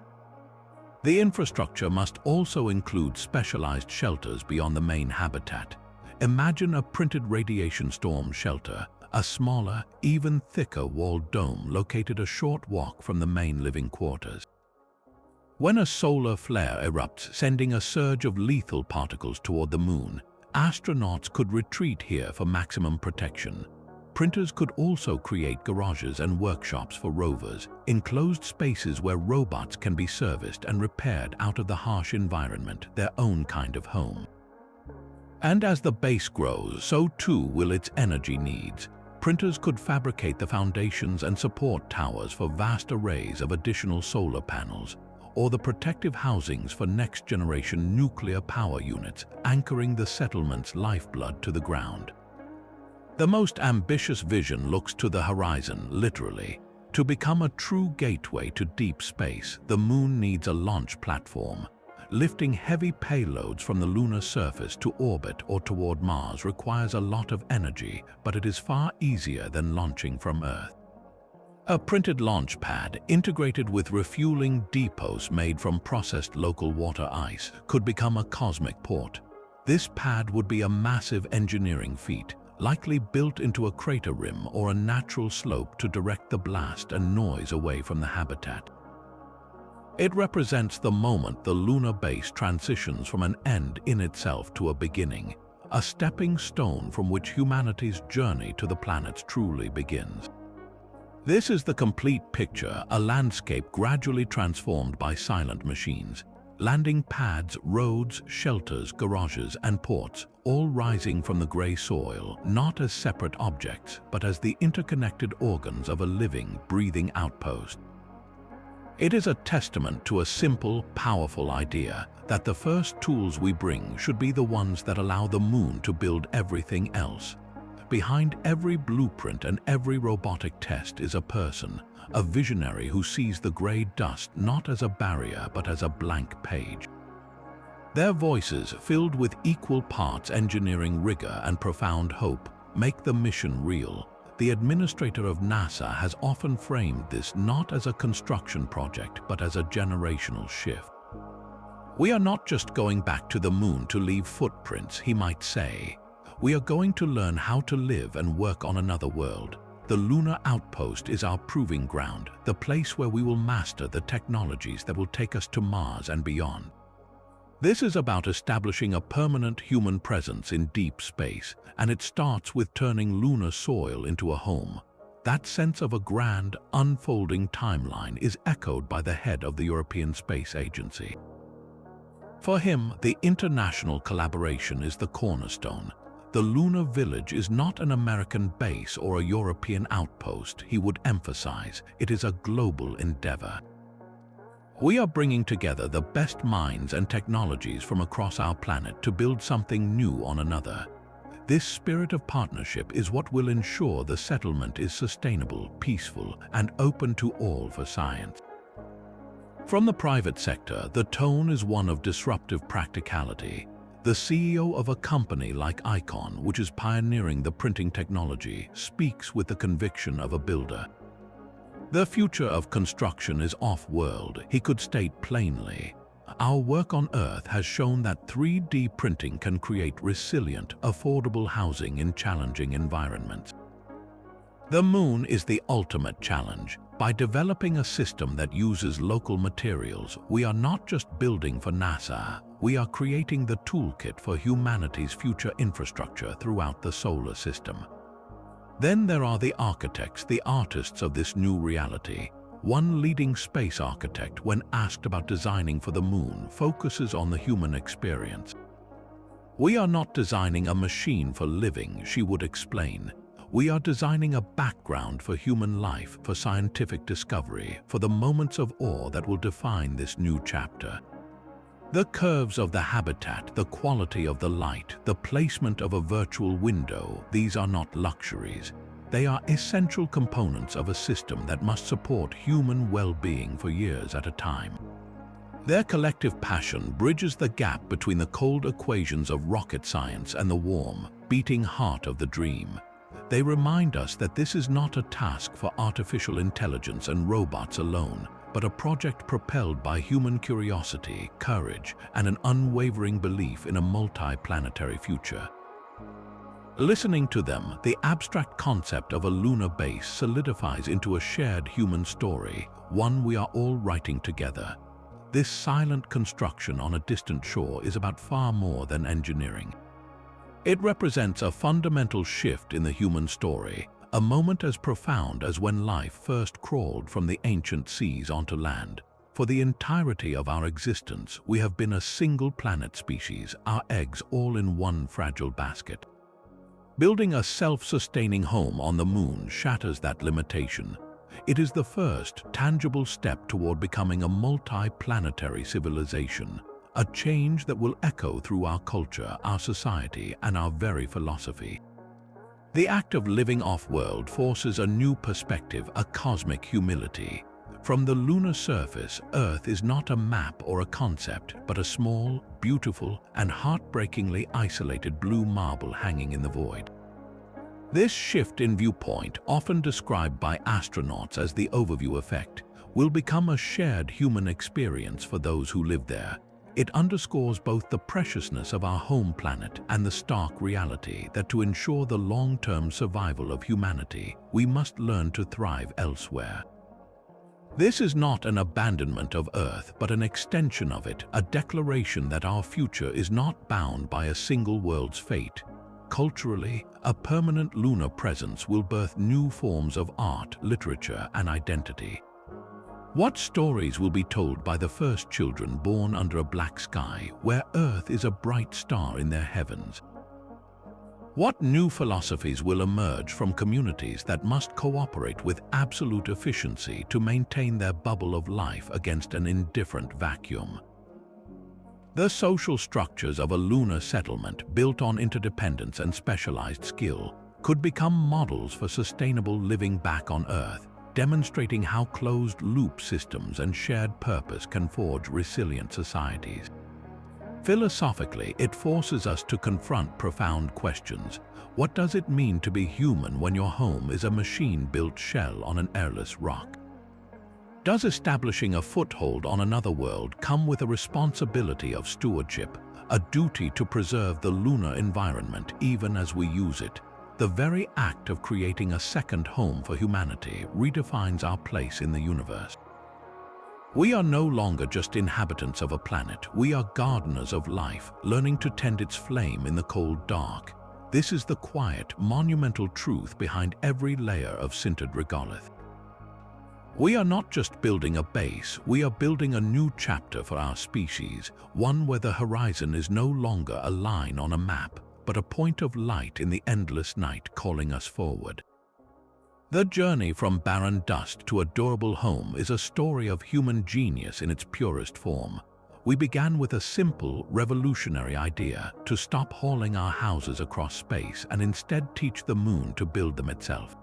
The infrastructure must also include specialized shelters beyond the main habitat. Imagine a printed radiation storm shelter, a smaller, even thicker walled dome located a short walk from the main living quarters. When a solar flare erupts, sending a surge of lethal particles toward the moon, astronauts could retreat here for maximum protection. Printers could also create garages and workshops for rovers, enclosed spaces where robots can be serviced and repaired out of the harsh environment, their own kind of home. And as the base grows, so too will its energy needs. Printers could fabricate the foundations and support towers for vast arrays of additional solar panels, or the protective housings for next-generation nuclear power units, anchoring the settlement's lifeblood to the ground. The most ambitious vision looks to the horizon, literally. To become a true gateway to deep space, the moon needs a launch platform. Lifting heavy payloads from the lunar surface to orbit or toward Mars requires a lot of energy, but it is far easier than launching from Earth. A printed launch pad, integrated with refueling depots made from processed local water ice, could become a cosmic port. This pad would be a massive engineering feat, likely built into a crater rim or a natural slope to direct the blast and noise away from the habitat. It represents the moment the lunar base transitions from an end in itself to a beginning, a stepping stone from which humanity's journey to the planets truly begins. This is the complete picture, a landscape gradually transformed by silent machines. Landing pads, roads, shelters, garages, and ports, all rising from the gray soil, not as separate objects, but as the interconnected organs of a living, breathing outpost. It is a testament to a simple, powerful idea that the first tools we bring should be the ones that allow the moon to build everything else. Behind every blueprint and every robotic test is a person, a visionary who sees the gray dust not as a barrier but as a blank page. Their voices, filled with equal parts engineering rigor and profound hope, make the mission real. The administrator of NASA has often framed this not as a construction project but as a generational shift. We are not just going back to the moon to leave footprints, he might say. We are going to learn how to live and work on another world. The lunar outpost is our proving ground, the place where we will master the technologies that will take us to Mars and beyond. This is about establishing a permanent human presence in deep space, and it starts with turning lunar soil into a home. That sense of a grand, unfolding timeline is echoed by the head of the European Space Agency. For him, the international collaboration is the cornerstone. The lunar village is not an American base or a European outpost, he would emphasize. It is a global endeavor. We are bringing together the best minds and technologies from across our planet to build something new on another. This spirit of partnership is what will ensure the settlement is sustainable, peaceful, and open to all for science. From the private sector, the tone is one of disruptive practicality. The CEO of a company like ICON, which is pioneering the printing technology, speaks with the conviction of a builder. The future of construction is off-world, he could state plainly. Our work on Earth has shown that 3D printing can create resilient, affordable housing in challenging environments. The Moon is the ultimate challenge. By developing a system that uses local materials, we are not just building for NASA, we are creating the toolkit for humanity's future infrastructure throughout the solar system. Then there are the architects, the artists of this new reality. One leading space architect, when asked about designing for the Moon, focuses on the human experience. "We are not designing a machine for living," she would explain. "We are designing a background for human life, for scientific discovery, for the moments of awe that will define this new chapter." The curves of the habitat, the quality of the light, the placement of a virtual window, these are not luxuries. They are essential components of a system that must support human well-being for years at a time. Their collective passion bridges the gap between the cold equations of rocket science and the warm, beating heart of the dream. They remind us that this is not a task for artificial intelligence and robots alone, but a project propelled by human curiosity, courage, and an unwavering belief in a multi-planetary future. Listening to them, the abstract concept of a lunar base solidifies into a shared human story, one we are all writing together. This silent construction on a distant shore is about far more than engineering. It represents a fundamental shift in the human story, a moment as profound as when life first crawled from the ancient seas onto land. For the entirety of our existence, we have been a single planet species, our eggs all in one fragile basket. Building a self-sustaining home on the Moon shatters that limitation. It is the first tangible step toward becoming a multi-planetary civilization, a change that will echo through our culture, our society, and our very philosophy. The act of living off-world forces a new perspective, a cosmic humility. From the lunar surface, Earth is not a map or a concept, but a small, beautiful, and heartbreakingly isolated blue marble hanging in the void. This shift in viewpoint, often described by astronauts as the overview effect, will become a shared human experience for those who live there. It underscores both the preciousness of our home planet and the stark reality that to ensure the long-term survival of humanity, we must learn to thrive elsewhere. This is not an abandonment of Earth, but an extension of it, a declaration that our future is not bound by a single world's fate. Culturally, a permanent lunar presence will birth new forms of art, literature, and identity. What stories will be told by the first children born under a black sky, where Earth is a bright star in their heavens? What new philosophies will emerge from communities that must cooperate with absolute efficiency to maintain their bubble of life against an indifferent vacuum? The social structures of a lunar settlement built on interdependence and specialized skill could become models for sustainable living back on Earth, demonstrating how closed-loop systems and shared purpose can forge resilient societies. Philosophically, it forces us to confront profound questions. What does it mean to be human when your home is a machine-built shell on an airless rock? Does establishing a foothold on another world come with a responsibility of stewardship, a duty to preserve the lunar environment even as we use it? The very act of creating a second home for humanity redefines our place in the universe. We are no longer just inhabitants of a planet, we are gardeners of life, learning to tend its flame in the cold dark. This is the quiet, monumental truth behind every layer of sintered regolith. We are not just building a base, we are building a new chapter for our species, one where the horizon is no longer a line on a map, but a point of light in the endless night calling us forward. The journey from barren dust to a durable home is a story of human genius in its purest form. We began with a simple, revolutionary idea to stop hauling our houses across space and instead teach the moon to build them itself.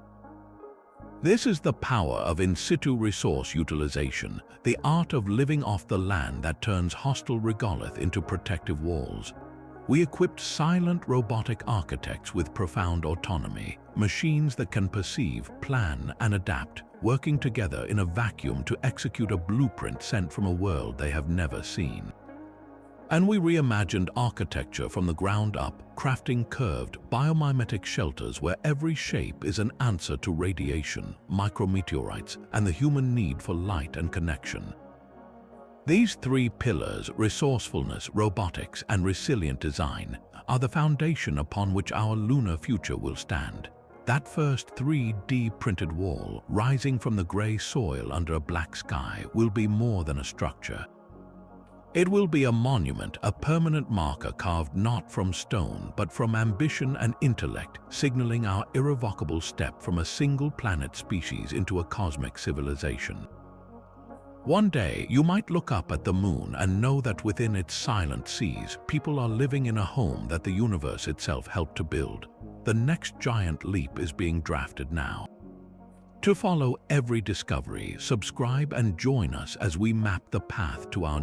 This is the power of in situ resource utilization, the art of living off the land that turns hostile regolith into protective walls. We equipped silent robotic architects with profound autonomy, machines that can perceive, plan, and adapt, working together in a vacuum to execute a blueprint sent from a world they have never seen. And we reimagined architecture from the ground up, crafting curved, biomimetic shelters where every shape is an answer to radiation, micrometeorites, and the human need for light and connection. These three pillars, resourcefulness, robotics, and resilient design, are the foundation upon which our lunar future will stand. That first 3D printed wall, rising from the gray soil under a black sky, will be more than a structure. It will be a monument, a permanent marker carved not from stone, but from ambition and intellect, signaling our irrevocable step from a single planet species into a cosmic civilization. One day, you might look up at the moon and know that within its silent seas, people are living in a home that the universe itself helped to build. The next giant leap is being drafted now. To follow every discovery, subscribe and join us as we map the path to our